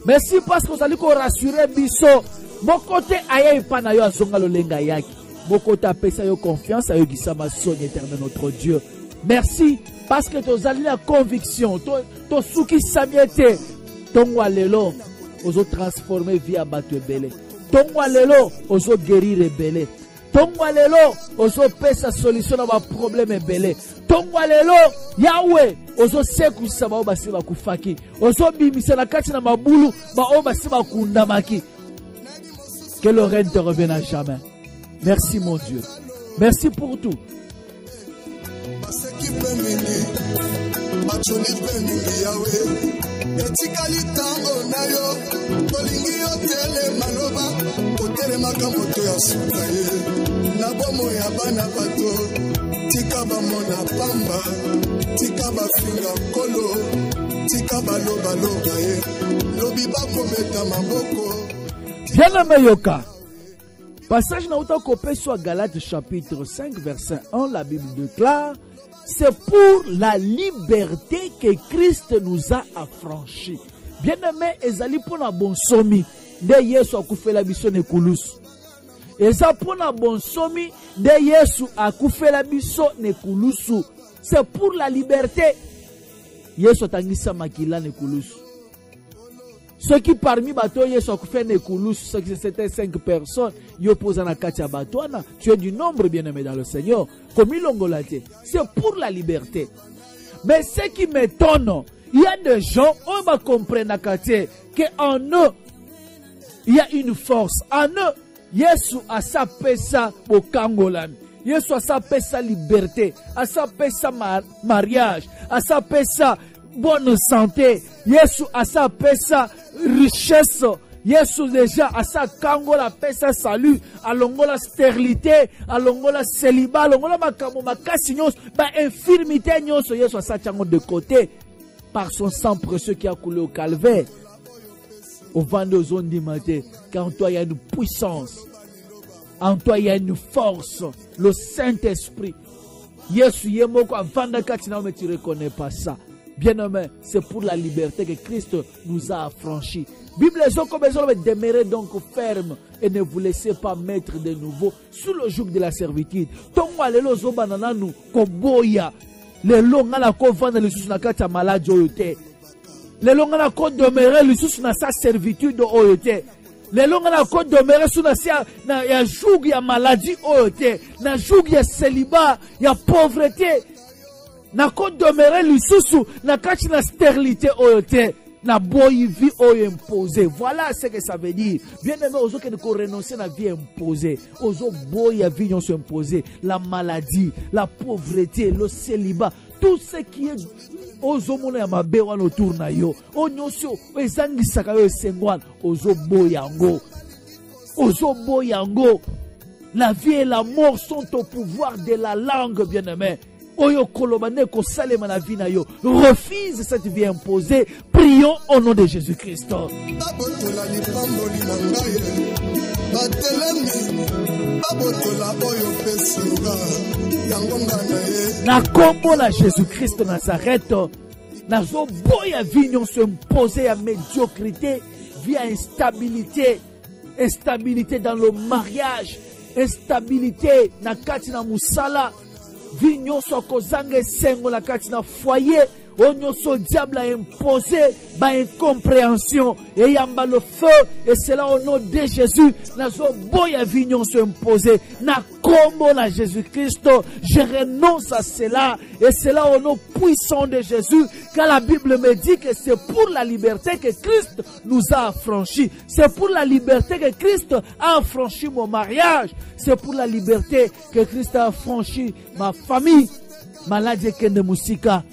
B: Merci parce que vous allez rassurer biso. Mon côté aye pana yo azonga lolenga yaki. Mon côté apesa yo confiance ayo gisama son éternel notre Dieu. Merci parce que tu as la conviction, to suki samiete, tongwa lelo ozo transformer vie à battre belé. Tongwa lelo ozo guérir belé. Tongwa lelo ozo pesa solution na ba problème belé. Tongwa lelo Yahweh ozo seku saba obasi ba kufaki. Ozo bimisa na kati na mabulu ba obasi ba kundamaki. Que le règne te revienne à jamais. Merci mon Dieu. Merci pour tout. Bien-aimé Yoka. Passage na kopé soit Galates chapitre 5 verset 1, la Bible déclare: c'est pour la liberté que Christ nous a affranchis. Bien-aimé, ezali pona bonsomi de Yesu akufela biso ne kulus. Eza pona bonsomi de Yesu akufela biso ne kulusu. C'est pour la liberté. Yesu atangisa makila ne kulus. Ceux qui parmi bateau Yesu akufela ne kulus, ceux qui c'était 5 personnes, yo posa na kati ya batwana, tu es du nombre bien-aimé dans le Seigneur. Comme il l'ongolate, c'est pour la liberté. Mais ce qui m'étonne, il y a des gens, on va comprendre qu'en eux, il y a une force. En eux, Yesu a sa pesa au Kangolan. Yesu a sa pesa liberté, a sa pesa mariage, a sa pesa bonne santé. Yesu a sa pesa richesse. Yesu déjà a sa kangola pesa salut, alongola stérilité, alongola célibat, alongola makamo makasi nyonso, ba infirmité nyonso. Yesu a sa chango de côté par son sang précieux qui a coulé au calvaire. Au vent de zone du matin, qu'en toi il y a une puissance, en toi il y a une force, le Saint-Esprit. Yesu yemoko avanda katina, mais tu ne reconnais pas ça. Bien-aimé, c'est pour la liberté que Christ nous a affranchis. Bible demeurez donc ferme et ne vous laissez pas mettre de nouveau sous le joug de la servitude. Tongwa lelo zo banana nu koboya. Lelo ngala ko vanda le sous na kati malade oyote. Lelo ngala ko demeurer le sous na sa servitude oyote. Les longs na ko demeurer sous na ya joug ya maladie oyote, na joug ya célibat, ya pauvreté. Na ko demeurer lisusu na kati na stérilité oyote, na boy vie oyo imposée. Voilà ce que ça veut dire. Bien aimé, ozo que ko renoncer na vie imposée. Ozo boy ya vie non imposée, la maladie, la pauvreté, le célibat, tout ce qui est ozo mona ya mabe wana autour na yo. Onyosio ezangisaka yo sengwana, ozo boy yango. Ozo boy yango. La vie et la mort sont au pouvoir de la langue, bien aimé. Oyo kolobane ko salema na vie na yo. Refuse cette vie imposée. Prions au nom de Jésus-Christ. Na kombo na Jésus-Christ Nazareth, nazo boya vignon se imposer à médiocrité, via instabilité, instabilité dans le mariage, instabilité na kati na musala, vignon so kozanga sengo na kati na foyer. Onyo so diable a imposé ba incompréhension et yamba le feu, et cela au nom de Jésus. Nazo boya vignon se imposer na kombo na Jésus-Christ. Je renonce à cela, et cela au nom puissant de Jésus, car la Bible me dit que c'est pour la liberté que Christ nous a affranchis. C'est pour la liberté que Christ a affranchi mon mariage. C'est pour la liberté que Christ a affranchi ma famille. Maladie kende musika.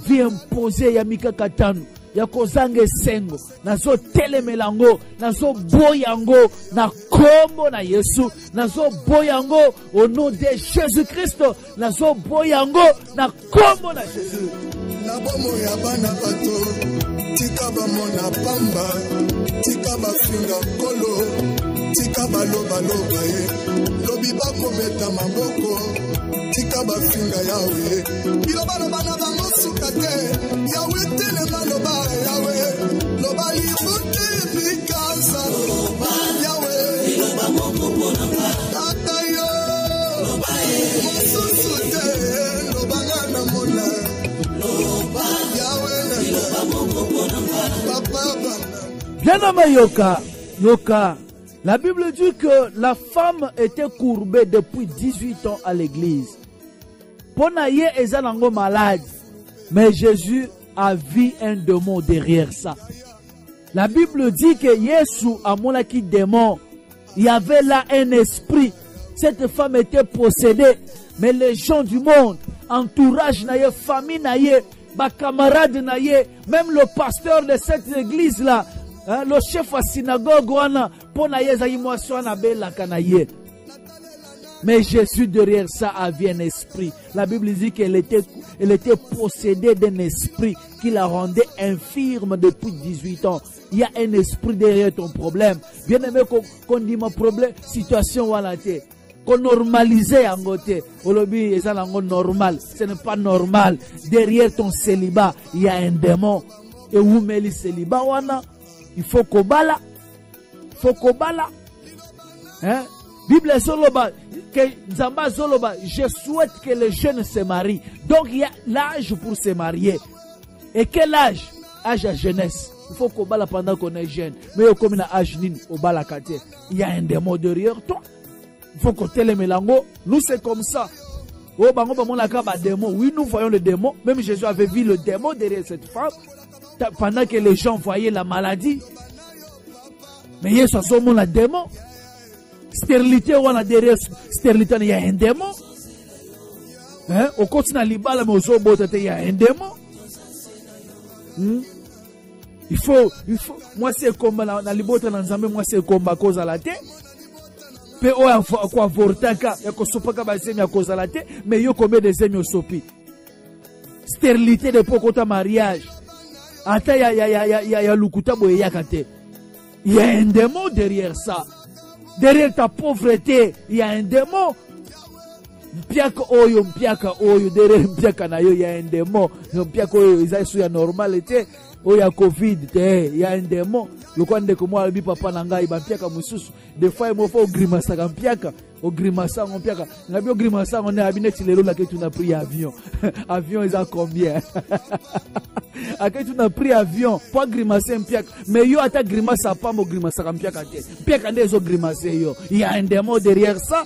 B: Vie imposée ya mika katanu, ya kozange sengo, nazo telemelango, nazo boyango, na kombo na Yesu, nazo boyango au nom de Jésus-Christ, nazo boyango, na kombo na Jésus.
A: Na bomo ya bana bato, tika ba mona pamba, tika ba finga kolo, tika ba loba lobi ba kometa maboko, tika ba finga yawe, bilo bana bana bango sukate, yawe tele maloba yawe, loba libuti bikaza, yawe, loba moko bona ba, tata yo, loba mosusute, loba ngana mona, loba yawe, loba moko bona ba, papa.
B: Bien aimé Yoka. La Bible dit que la femme était courbée depuis 18 ans à l'église. Ponaye ezanango malade. Mais Jésus a vu un démon derrière ça. La Bible dit que Jésus a monaki démon. Il y avait là un esprit. Cette femme était possédée. Mais les gens du monde, entourage naye, famille naye, ba camarade naye, même le pasteur de cette église là, hein, le chef à synagogue wana, pona yeza yimwaso na bela kanaye. Mais Jésus derrière ça avait un esprit. La Bible dit qu'elle était possédée d'un esprit qui la rendait infirme depuis 18 ans. Il y a un esprit derrière ton problème. Bien aimé qu'on dit mon problème, situation wana te. Qu'on normalise en côté. Olobi est normal. Ce n'est pas normal. Derrière ton célibat, il y a un démon. Et où met le célibat wana? Il faut qu'on bala. Hein? Bible Zoloba, que Zamba Zoloba, je souhaite que les jeunes se marient. Donc il y a l'âge pour se marier. Et quel âge? Âge à jeunesse. Il faut qu'on bala pendant qu'on est jeune. Mais comme il y a âge nin au bala kate, il y a un démon derrière toi. Il faut qu'on telle mélango. Nous c'est comme ça. Oh bango bango la kaba démon. Oui, nous voyons le démon. Même Jésus avait vu le démon derrière cette femme. Pendant que les gens voyaient la maladie. Mais il y a un démon. Stérilité, on a derrière stérilité, il y a un démon. Hein? Au continent libala, mais au zobo, il y a un démon. Il faut, moi c'est comme la libota dans Zambé, moi c'est comme à cause à la tête. Pe o a quoi vortaka, ya ko sopaka ba zemi à cause à la tête, mais yo combien de zemi au sopi. Stérilité de pokota mariage. Ata ya lukuta boye yakate. Il y a un démon derrière ça. Derrière ta pauvreté, il y a un démon. Mpiaka oyo, derrière mpiaka na yo, il y a un démon. Mpiaka oyo, ils ont normalité. Oyo ya Covid, il y a un démon. Le quoi de comment albi papa nanga, il mpiaka mususu. Des fois, il me faut grimace à mpiaka. au grimasa on piaka na bio grimasa on est abiné tilelo la que tu n'as pris avion avion ils a combien à que tu n'as pris avion pas grimacer piaka mais yo ata grimasa pas mo grimasa kam piaka te piaka ndezo grimacer yo il y a un démon derrière ça.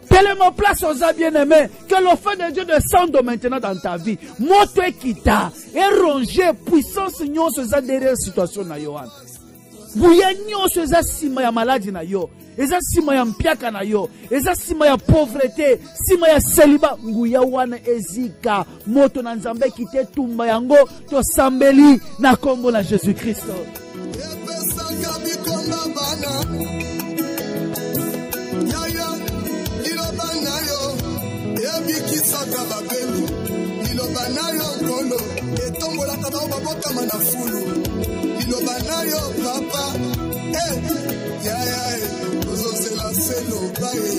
B: Tellement place aux bien-aimés que le feu de Dieu descende maintenant dans ta vie. Moto ekita et ronger puissance nyon se za derrière situation na yo. Bouya nyon se za sima ya maladie na yo. Eza sima ya mpiaka na yo. Eza sima ya pauvreté, sima ya célibat. Nguya wana ezika moto na nzambe kite tumba yango to sambeli na kombo na Jésus-Christ.
A: Bikisaka babelu liloba nayo ngolo etombola kaba babota manafulu liloba nayo papa ozozela selo bae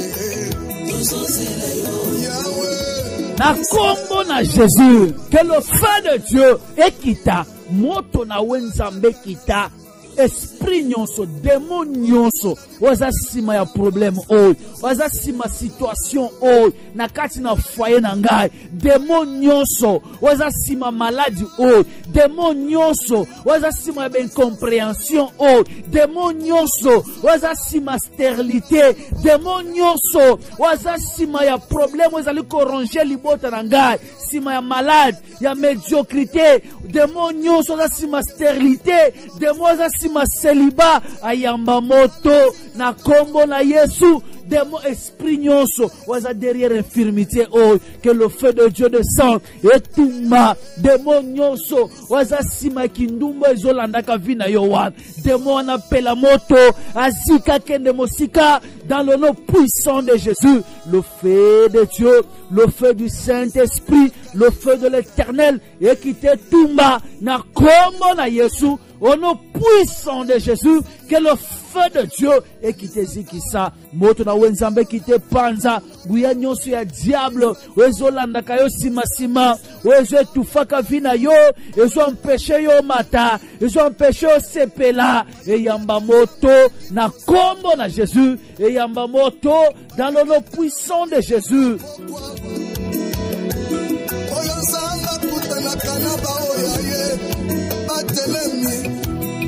A: ozozela yo Yahweh
B: na kombo na Jésus que le feu de Dieu ekita moto na wenzambe kita esprit nyonso, démon nyonso, waza sima ya problème oy, waza sima situation oy, na kati na foyer na ngai, démon nyonso, waza sima maladie oy, démon nyonso, waza sima ya incompréhension oy, démon nyonso, waza sima stérilité, démon nyonso, waza sima ya problème, waza li koranger libota na ngai, sima ya malade, ya médiocrité, démon nyonso, waza sima stérilité, démon waza sima célibat ayamba moto na kombo na Yesu démon esprit nyonso waza derrière infirmité oh que le feu de Dieu descende et tuma démon nyonso waza sima kindumba ezolanda ka vina yo wan démon na pela moto azika kende mosika dans le nom puissant de Jésus le feu de Dieu le feu du Saint-Esprit le feu de l'Éternel et qui te tumba na kombo na Yesu au nom puissant de Jésus, que le feu de Dieu et qui te zikisa, moto na wenzambe qui te panza, buya nyonso ya diable, wezo landa kayo sima sima, wezo tufaka vina yo, wezo empêché yo mata, wezo empêché yo sepela, et yamba moto na kombo na Jésus, et yamba moto dans le nom puissant de Jésus.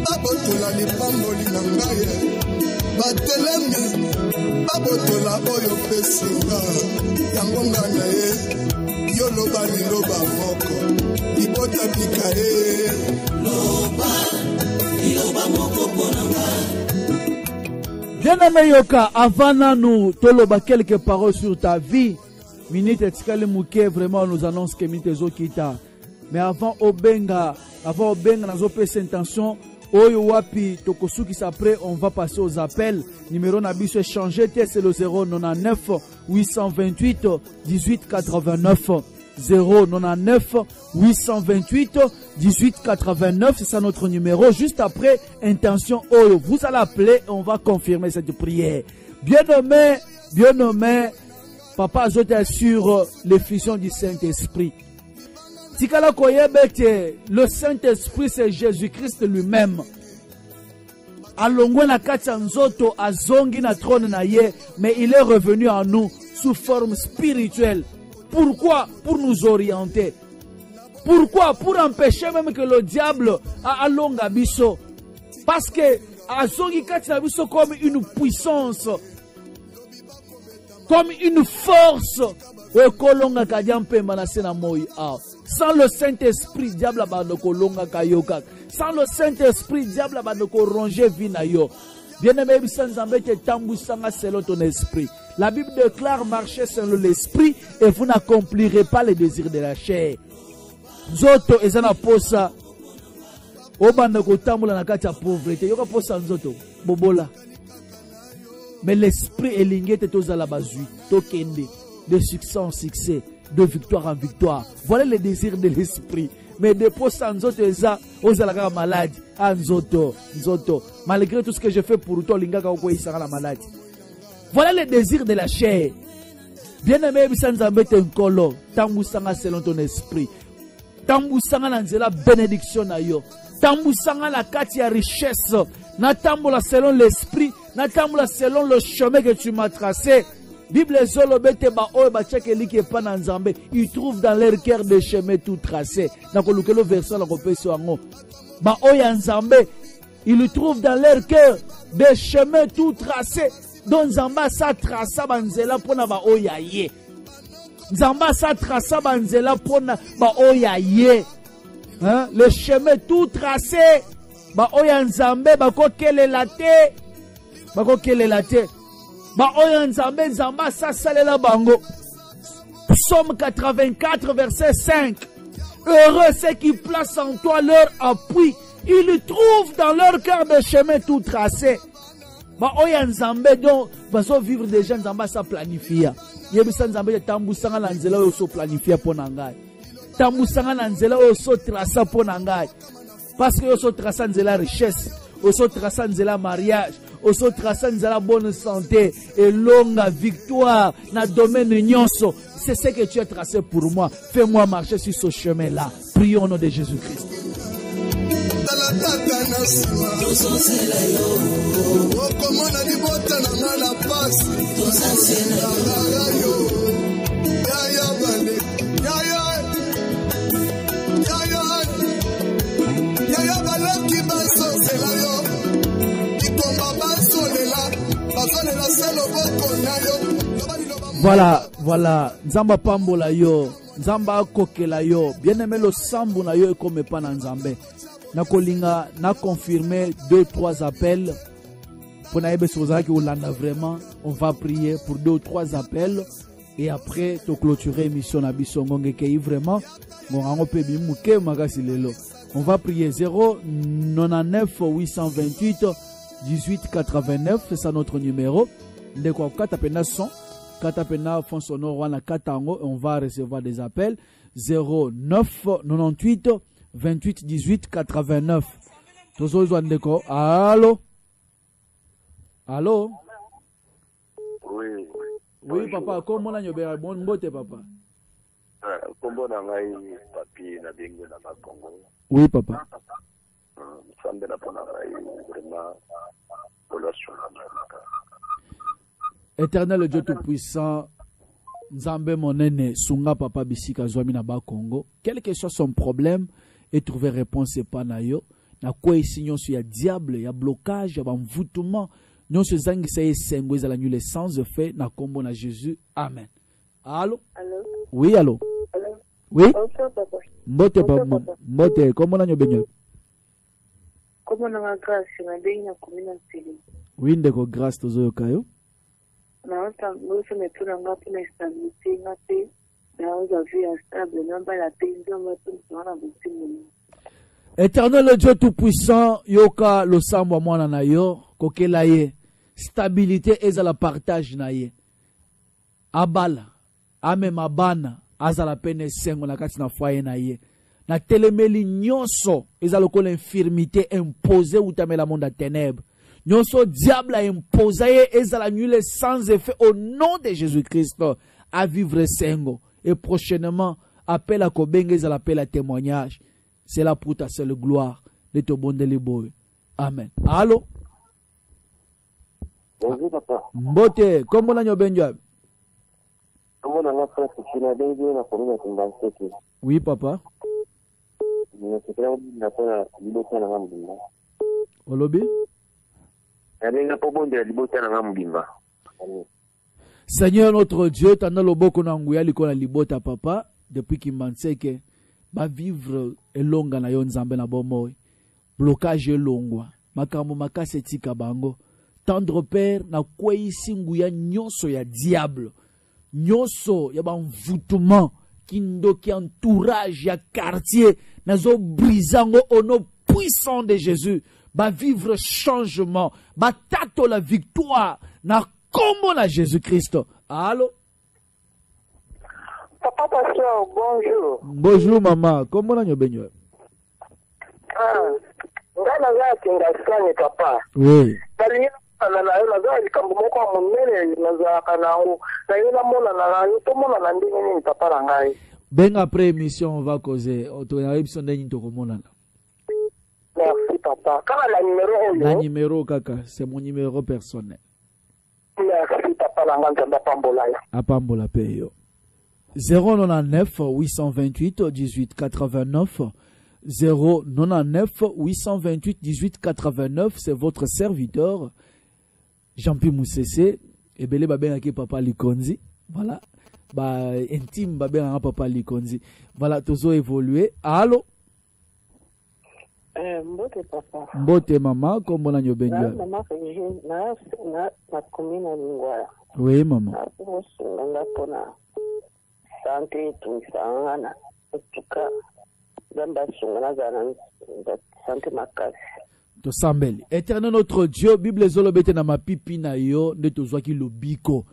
A: Babotola lipamboli na ngai batelemi babotola oyo pesinga yango nga na ye yo loba liloba moko libota bika ye loba liloba moko pona nga.
B: Bien-aimé Yoka, avant nous toloba quelques paroles sur ta vie, minute etikale muke vraiment nous annonce que minute ezokita. Mais avant Obenga nazo pesa intention Oyo wapi tokosuki après on va passer aux appels. Numéro nabiso est changé, c'est le 099 828 1889 099 828 1889, c'est ça notre numéro. Juste après intention Oyo, vous allez appeler et on va confirmer cette prière. Bien nommé, Papa Azote sur l'effusion du Saint-Esprit. Le Saint-Esprit, c'est Jésus-Christ lui-même. Alongwe na kati nzoto azongi na trône na ye, mais il est revenu à nous sous forme spirituelle. Pourquoi? Pour nous orienter. Pourquoi? Pour empêcher même que le diable alonga biso. Parce que azongi kati na biso comme une puissance, comme une force. Sans le Saint-Esprit, diable va nous kolonga kayoka. Sans le Saint-Esprit, diable va nous ronger vinayo. Bien-aimé, selon ton esprit. La Bible déclare marcher selon l'esprit et vous n'accomplirez pas les désirs de la chair. Zoto ezana posa. Obanda kotambula na kati ya pauvreté. Yoka posa nzoto. Bobola. Mais l'esprit est lingué tozala bazui. Tokende. De succès en succès, de victoire en victoire. Voilà les désirs de l'esprit. Mais des postes en zoto eza, ozalaka malade. Nzoto. Malgré tout ce que je fais pour toi, lingaka oko isara la maladie. Voilà les désirs de la chair. Bien-aimé, bisanzambe te nkolo, tambusanga selon ton esprit. Tambusanga na nzela bénédiction na yo. Tambusanga la kati ya richesse. Na tambola selon l'esprit, na tambola selon le chemin que tu m'as tracé. Bible zolobete ba oyo ba tchekeli ki pa na nzambe, ils trouvent dans leur cœur des chemins tout tracés. Na kolukelo verset la kopesa ngo. Ba oyo nzambe, ils trouvent dans leur cœur des chemins tout tracés. Donc nzamba sa trasa banzela pona ba oyo ye. Nzamba sa trasa banzela pona ba oyo ye. Hein? Le chemin tout tracé. Ba oyo nzambe ba kokelela te. Ba kokelela te. Ba oyo nzambe nzamba sa salela bango. Psaume 84 verset 5. Heureux ceux qui placent en toi leur appui. Ils trouvent dans leur cœur des chemins tout tracés. Ba oyo nzambe donc baso vivre déjà nzamba sa planifia. Yebisa nzambe tambusanga na nzela oyo so planifia pona ngai. Tambusanga na nzela oyo so trasa pona ngai. Parce que yo so trasa nzela richesse, yo so trasa nzela mariage, yo so trasa nzela bonne santé et longue victoire na domaine nyonso. C'est ce que tu as tracé pour moi. Fais-moi marcher sur ce chemin-là. Prions au nom de Jésus-Christ. Voilà, Nzamba pambola yo, Nzamba kokela yo, bien-aimé le sambu na yo comme pas na Nzambe. Na kolinga, na confirmé 2-3 appels. Pour naïbe sozara qui olanda vraiment, on va prier pour 2 ou 3 appels. Et après, to clôturer émission na bisongonge kei vraiment, ngongo pe bimuke magasi lelo. On va prier 099 828 1889, c'est ça notre numéro. Ndeko katapena son, katapena fond sonore wana katango, on va recevoir des appels 09 98 28 18 89. Tozo zo ndeko. Allô? Allô?
C: Oui.
B: Oui papa, comment la nyobera bon mbote papa?
C: Kombo na ngai papi na bengo na Congo.
B: Oui papa.
C: Sambe na pona ngai vraiment relation na.
B: Éternel Dieu Tout-Puissant, Nzambe monene, Sunga Papa Bisika Zwami na ba Congo, quel que soit son problème, et trouver réponse et pas na yo, na quoi ici nyon sur ya diable, ya blocage, ya envoûtement, nyon se zangi saye sengo za la nuit sans effet, na kombo na Jésus, amen. Allô?
D: Allô?
B: Oui, allô?
D: Allô?
B: Oui?
D: Bonsoir papa.
B: Mbote papa. Mbote, comment na nyo benyo?
D: Comment na grâce, na bengi na komina nsili.
B: Oui, ndeko grâce tozo yo kayo.
D: Na anta mboso metuna ngapi na stabilité ngapi na oza vie stable namba la tenzo ngapi na butimu.
B: Éternel Dieu Tout-Puissant, yoka lo sambo mwana na yo, kokela ye, stabilité ezala partage na ye. Abala, ame mabana, azala pene sengo na kati na foyer na ye. Na telemeli nyonso, ezala ko l'infirmité imposée ou tamela monde à ténèbres. Nyonso diable a imposé ezala nul sans effet au nom de Jésus-Christ à vivre sengo. Et prochainement, appel à Kobenge ezala appel à témoignage. C'est là pour ta seule gloire de te bon boy. Amen. Allô?
C: Bonjour papa.
B: Mbote, comment la nyobenja?
C: Comment na frère China bengi na komina Kimbanseki.
B: Oui papa.
C: Ni sekera na pona libota na ngambimba.
B: Olobi?
C: Alinga pobonde libota na ngambimba.
B: Seigneur notre Dieu, tanda loboko na nguya likola libota papa depuis Kimbanseki. Ba vivre elonga na yo nzambe na bomoy. Blocage elongwa. Makambo makase tika bango. Tendre père na kweyisi nguya nyonso ya diable. Nyonso ya banvoutement kindo ki entourage ya quartier nazo brisango au nom puissant de Jésus. Ba vivre changement, ba tato la victoire na kombo na Jésus-Christ. Allô?
D: Papa Pasteur, bonjour.
B: Bonjour maman, comment on a benyo?
D: Ngana za kinga skani papa.
B: Oui.
D: Bali na za likambo moko monene na za kanango. Na yela mona na yo to mona na ndenge ni papa la ngai.
B: Ben après émission on va causer. On a émission ndeni to komona.
D: Merci papa. Kama la numéro 1.
B: La numéro kaka, c'est mon numéro personnel.
D: Merci papa.
C: salanga nzamba pambola ya.
B: Apambola peyo. 099 828 18 89 099 828 18 89, c'est votre serviteur Jean-Pierre Moussessé et belé babengaki papa Likonzi, voilà, ba intime babengaka papa Likonzi, voilà, tozo évoluer. Allô?
D: Mbote papa.
B: Mbote mama, kombo na nyobenjwa.
D: Mama na komina lingwala.
B: Oui maman.
D: Nga pona santé tu sangana tuka gamba sungana zana santé makasi.
B: To sambeli. Éternel notre Dieu, Bible zolobete na mapipi na yo nde tozwaki lobiko.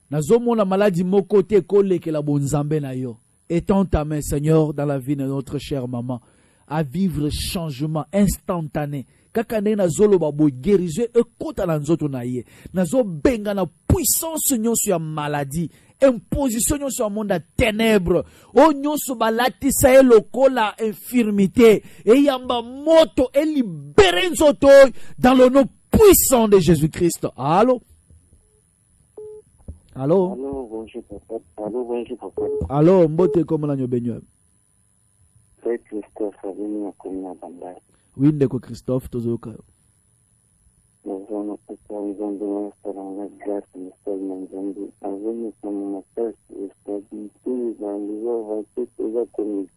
B: Nazomona maladie moko te koleke la bonzambe na yo. Étends ta main Seigneur dans la vie de notre chère maman à vivre changement instantané. Kaka ndenge nazoloba bo guérison ekota na nzoto na ye. Nazobenga na puissance nyonso ya maladie, imposition nyonso ya monde ya ténèbres. O nyonso balatisa ye lokola infirmité. Et yamba moto et libéré nzoto dans le nom puissant de Jésus-Christ. Allô? Allô?
C: Allô, bonjour papa. Allô, bonjour papa.
B: Allô, mbote comme la nyobenyo.
C: C'est Christophe, aveni na komina bandai.
B: Oui, ndeko Christophe, tozoka.
C: Nous avons besoin salanga grâce mystère na nzambe. Aveni comme ma tâche et stabilité dans les avancées que j'ai commises.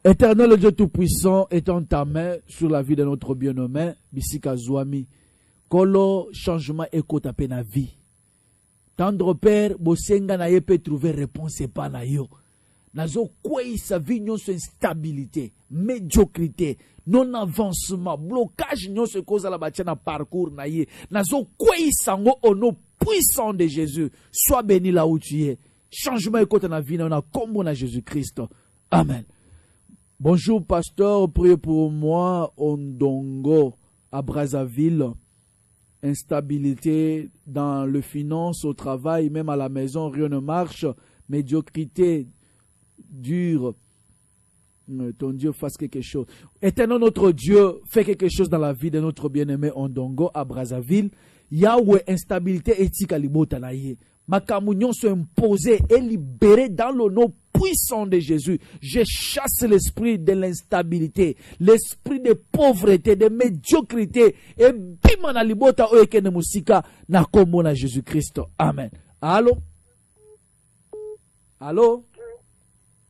B: Éternel Dieu Tout-Puissant, étends ta main sur la vie de notre bien-aimé, Bisika Zouami. Kolo changement écoute à peine à vie. Tendre Père, Bosenga na ye peut trouver réponse et pas na yo. Nazo kwei sa vie nyonso instabilité, médiocrité, non-avancement, blocage nyonso cause à la bâtisse parcours na ye. Nazo kwei sango au nom puissant de Jésus. Sois béni là où tu es. Changement écoute na vie na combo na Jésus-Christ. Amen. Bonjour pasteur, priez pour moi Ondongo à Brazzaville. Instabilité dans le finance, au travail, même à la maison, rien ne marche. Médiocrité dure. Ton Dieu fasse quelque chose. Éternel notre Dieu, fais quelque chose dans la vie de notre bien-aimé Ondongo à Brazzaville. Yahweh, instabilité éthique à l'ibotanaye. Makamounion sont imposés et libérés dans le nom puissant de Jésus. Je chasse l'esprit de l'instabilité, l'esprit de pauvreté, de médiocrité. Et bimana libota oekene musika na kombo na Jésus-Christ. Amen. Allô? Allô?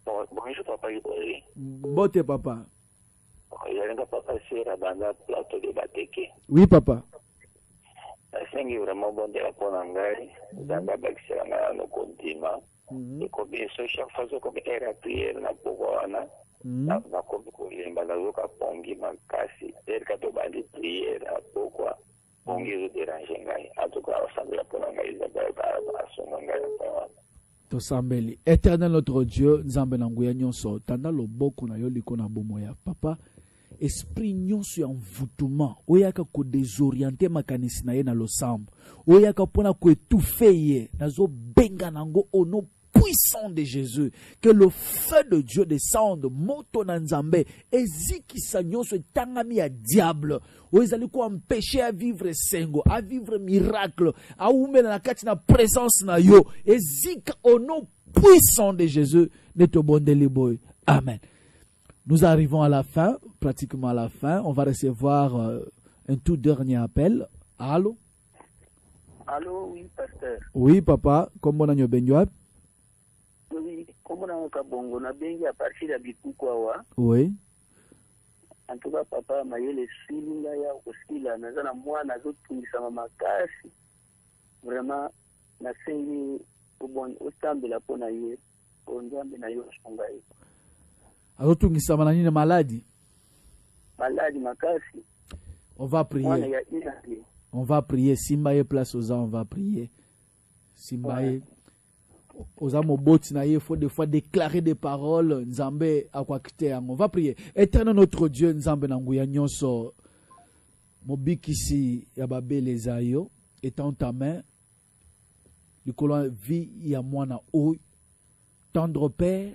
C: Bonjour papa Ibrahim.
B: Mbote papa.
C: Yalenga papa sera banda plateau de Bateke.
B: Oui papa.
C: Asengi vraiment bon de la ponangai. Zamba bakisera na no kontima. Et comme chaque fois que j'ai la prière na pouvoir na comme kulimba na zoka pongi makasi et quand on va prière pourquoi pongi de déranger ngai en tout cas ensemble la ponangai za ba songa ngai.
B: Tosambeli. Éternel notre Dieu, Nzambe na nguya nyonso, tanda loboko na yo liko na bomoya. Papa, esprit nyonso ya envoûtement, oyaka ko désorienter makanisi na ye na losambo. Oyaka pona ko étouffer ye, nazo benga nango au nom puissant de Jésus, que le feu de Dieu descende, moto na nzambe, eziki sa nyonso tangami ya diable, oezali ko empêcher à vivre sengo, à vivre miracle, à oumela na kati na présence na yo, ezika au nom puissant de Jésus, ne te bondeli boy. Amen. Nous arrivons à la fin, pratiquement à la fin, on va recevoir un tout dernier appel. Allô?
D: Allô, oui, pasteur.
B: Oui, papa, comment on a benjoa?
D: Oui, comment on a kabongo na bengi à partir de Bikukwa.
B: Oui.
D: En tout cas, papa, mayele silinga ya osila nazana mwana zotungisa makasi. Vraiment na sengi ubon ostambela pona ye. Onjambe na yo songai.
B: Azotungisa manani maladie.
D: Maladie makasi.
B: On va prier. On va prier. Simbaye place aux gens, on va prier. Simbaye. Aux amoboti na il faut des fois déclarer des paroles. Nzambe akwakite. On va prier. Éternel notre Dieu, Nzambe nanguya nyonso. Mobikisi yababe les ayo. Étends ta main. Likolo vie ya mwana oy. Tendre Père.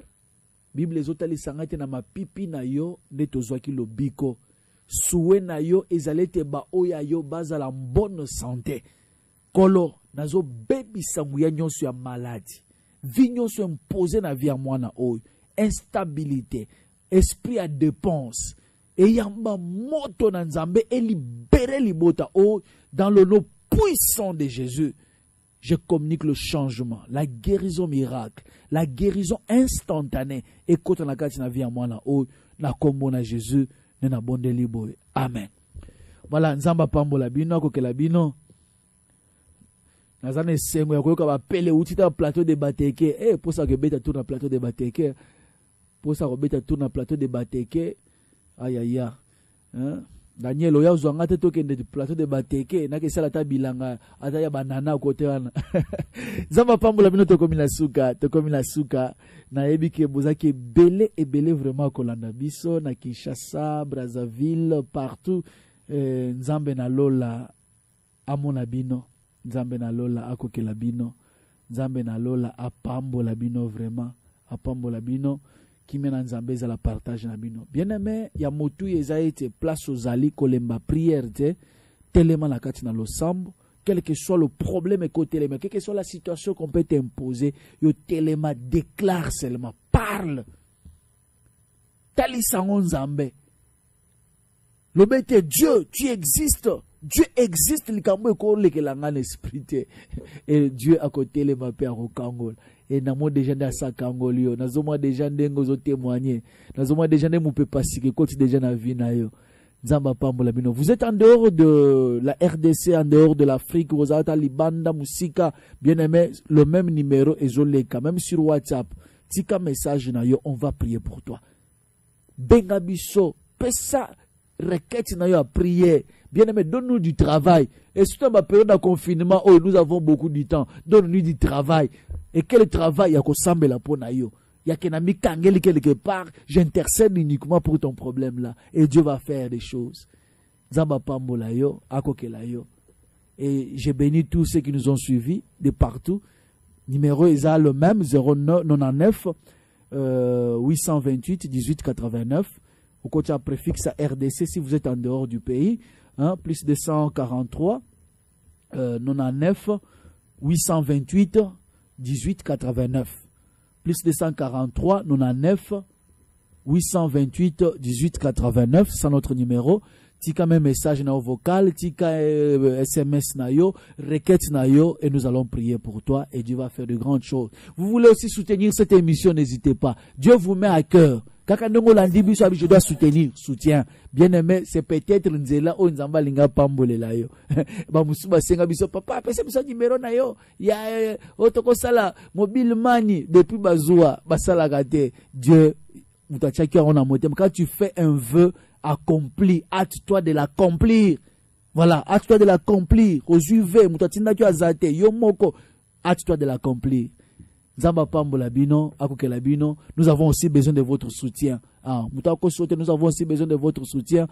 B: Bible ezotali sangate na mapipi na yo nde tozwaki lobiko. Souwe na yo ezalete ba oya yo baza la bonne santé. Kolo, nazo baby sanguya nyonso ya maladie. Vie nyonso imposé na vie à mwana oyo. Instabilité, esprit à dépense. Et yamba moto na nzambe et libérer libota oyo dans le nom puissant de Jésus. Je communique le changement, la guérison miracle, la guérison instantanée. Et quand on a gâté na vie à mwana oyo, na kombo na Jésus, na bonde libo. Amen. Voilà, nzamba pambola bino ko la bino. Nazane sengo yako ka ba pele utita plateau de bateke. Pour ça que beta tourne na plateau de bateke. Pour ça que beta tourne na plateau de bateke. Aïe aïe aïe. Hein? Daniel oya uzwanga te tokende de plateau de bateke na ke sala ta bilanga ata ya banana côté wana. Nzamba pambola bino to komi na suka na yebi ke bozaki belé vraiment kolanda biso na Kinshasa, Brazzaville, partout. Nzambe na lola amona bino, Nzambe na lola akokela bino, Nzambe na lola apambola bino vraiment, apambola bino qui mène Nzambe za la partage na bino. Bien aimé, ya motu eza ete place aux ali kolemba prière te tellement la kati na losambo, quel que soit le problème côté mais quelle que soit la situation qu'on peut t'imposer, yo telema déclare seulement, parle. Tali sango Nzambe. Le bête Dieu, tu existes. Dieu existe, et Dieu à côté les mapes au Kangol. Et namo déjà dans sa Kangolio, nazoma déjà dengozo témoigner, nazoma déjà ne moupe pas si que côté déjà na vie na yo. Zamba pambola bino. Vous êtes en dehors de la RDC, en dehors de l'Afrique, vous êtes à Libanda, Musika, bien aimé, le même numéro est quand même sur WhatsApp. Tika message na yo, on va prier pour toi. Bengabiso, pesa requête na yo à prier. Bien aimé, donne-nous du travail. Et surtout dans ma période de confinement, oh, nous avons beaucoup de temps. Donne-nous du travail. Et quel travail y a qu'on semble la peau na yo? Il y a qu'un ami kangeli quelque part. J'intercède uniquement pour ton problème là. Et Dieu va faire des choses. Zamba pambola yo, akokela yo. Et j'ai béni tous ceux qui nous ont suivis de partout. Numéro est le même, 09 828 18 89. Au côté préfixe à RDC si vous êtes en dehors du pays. Hein, plus 243 99 828 18 89. Plus 243 99 828 18 89. C'est notre numéro. Tika même message na vocal, tika SMS na yo, requête na yo, et nous allons prier pour toi et Dieu va faire de grandes choses. Vous voulez aussi soutenir cette émission, n'hésitez pas. Dieu vous met à cœur. Je dois soutenir, soutien. Bien aimé, c'est peut-être nzela o nzamba linga pambole la yo. Ba musuba senga biso papa, pesa biso numéro na yo. Ya otoko sala mobile money depuis bazua, basala gate. Dieu mutachaki on a moté. Quand tu fais un vœu accompli, hâte-toi de l'accomplir. Voilà, hâte-toi de l'accomplir. Ozuve mutatinda tu azate yo moko, hâte-toi de l'accomplir. Zamba pambola bino, akokela bino, nous avons aussi besoin de votre soutien. Ah, nous avons aussi besoin de votre soutien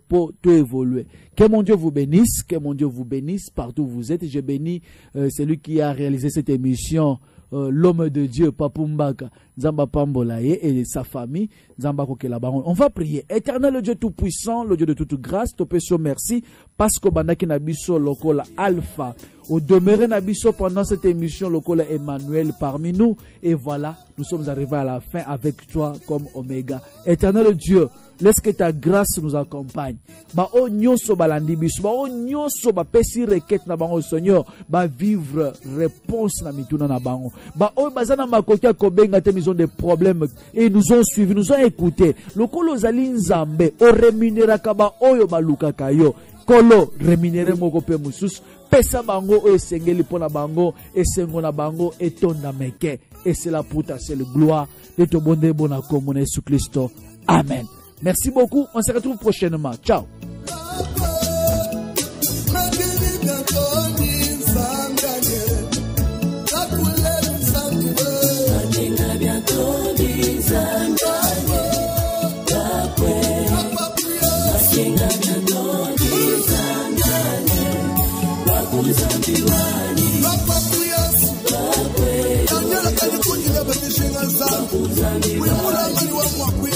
B: pour tout évoluer. Que mon Dieu vous bénisse, que mon Dieu vous bénisse partout où vous êtes. Je bénis celui qui a réalisé cette émission, l'homme de Dieu, Papumbaka, Zamba Pambolaye et sa famille, Zamba Kokela Baron. On va prier. Éternel Dieu tout-puissant, le Dieu de toute grâce, Topesio merci, parce que Bandaki Nabiso Lokola Alpha, au demeuré Nabiso pendant cette émission, Lokola Emmanuel parmi nous, et voilà, nous sommes arrivés à la fin avec toi comme Oméga. Éternel Dieu, laisse que ta grâce nous accompagne. Ba o nyoso balandi biso, ba o nyoso ba pesi requête na bango Seigneur, ba vivre réponse na mituna na bango. Ba o bazana makoki kobenga te ils ont des problèmes et ils nous ont suivis, nous ont écoutés. Lokolo zali nzambe o remunera kaba oyo baluka kayo. Kolo remunere moko pe mususu pesa bango o esengeli pona bango esengo na bango etonda meke. Et c'est la pour ta seule gloire de ton bon à comme Jésus Christ. Amen. Merci beaucoup. On se retrouve prochainement. Ciao.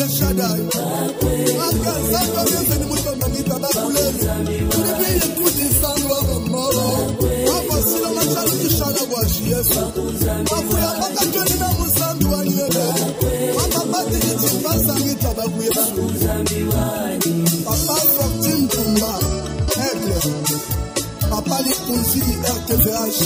A: Shadai. yesu bakuya bakatoni na musandu wa yebe wakabatiki basangita bakuya papa Fortune Tumba Aigle papa Likunzi RTVH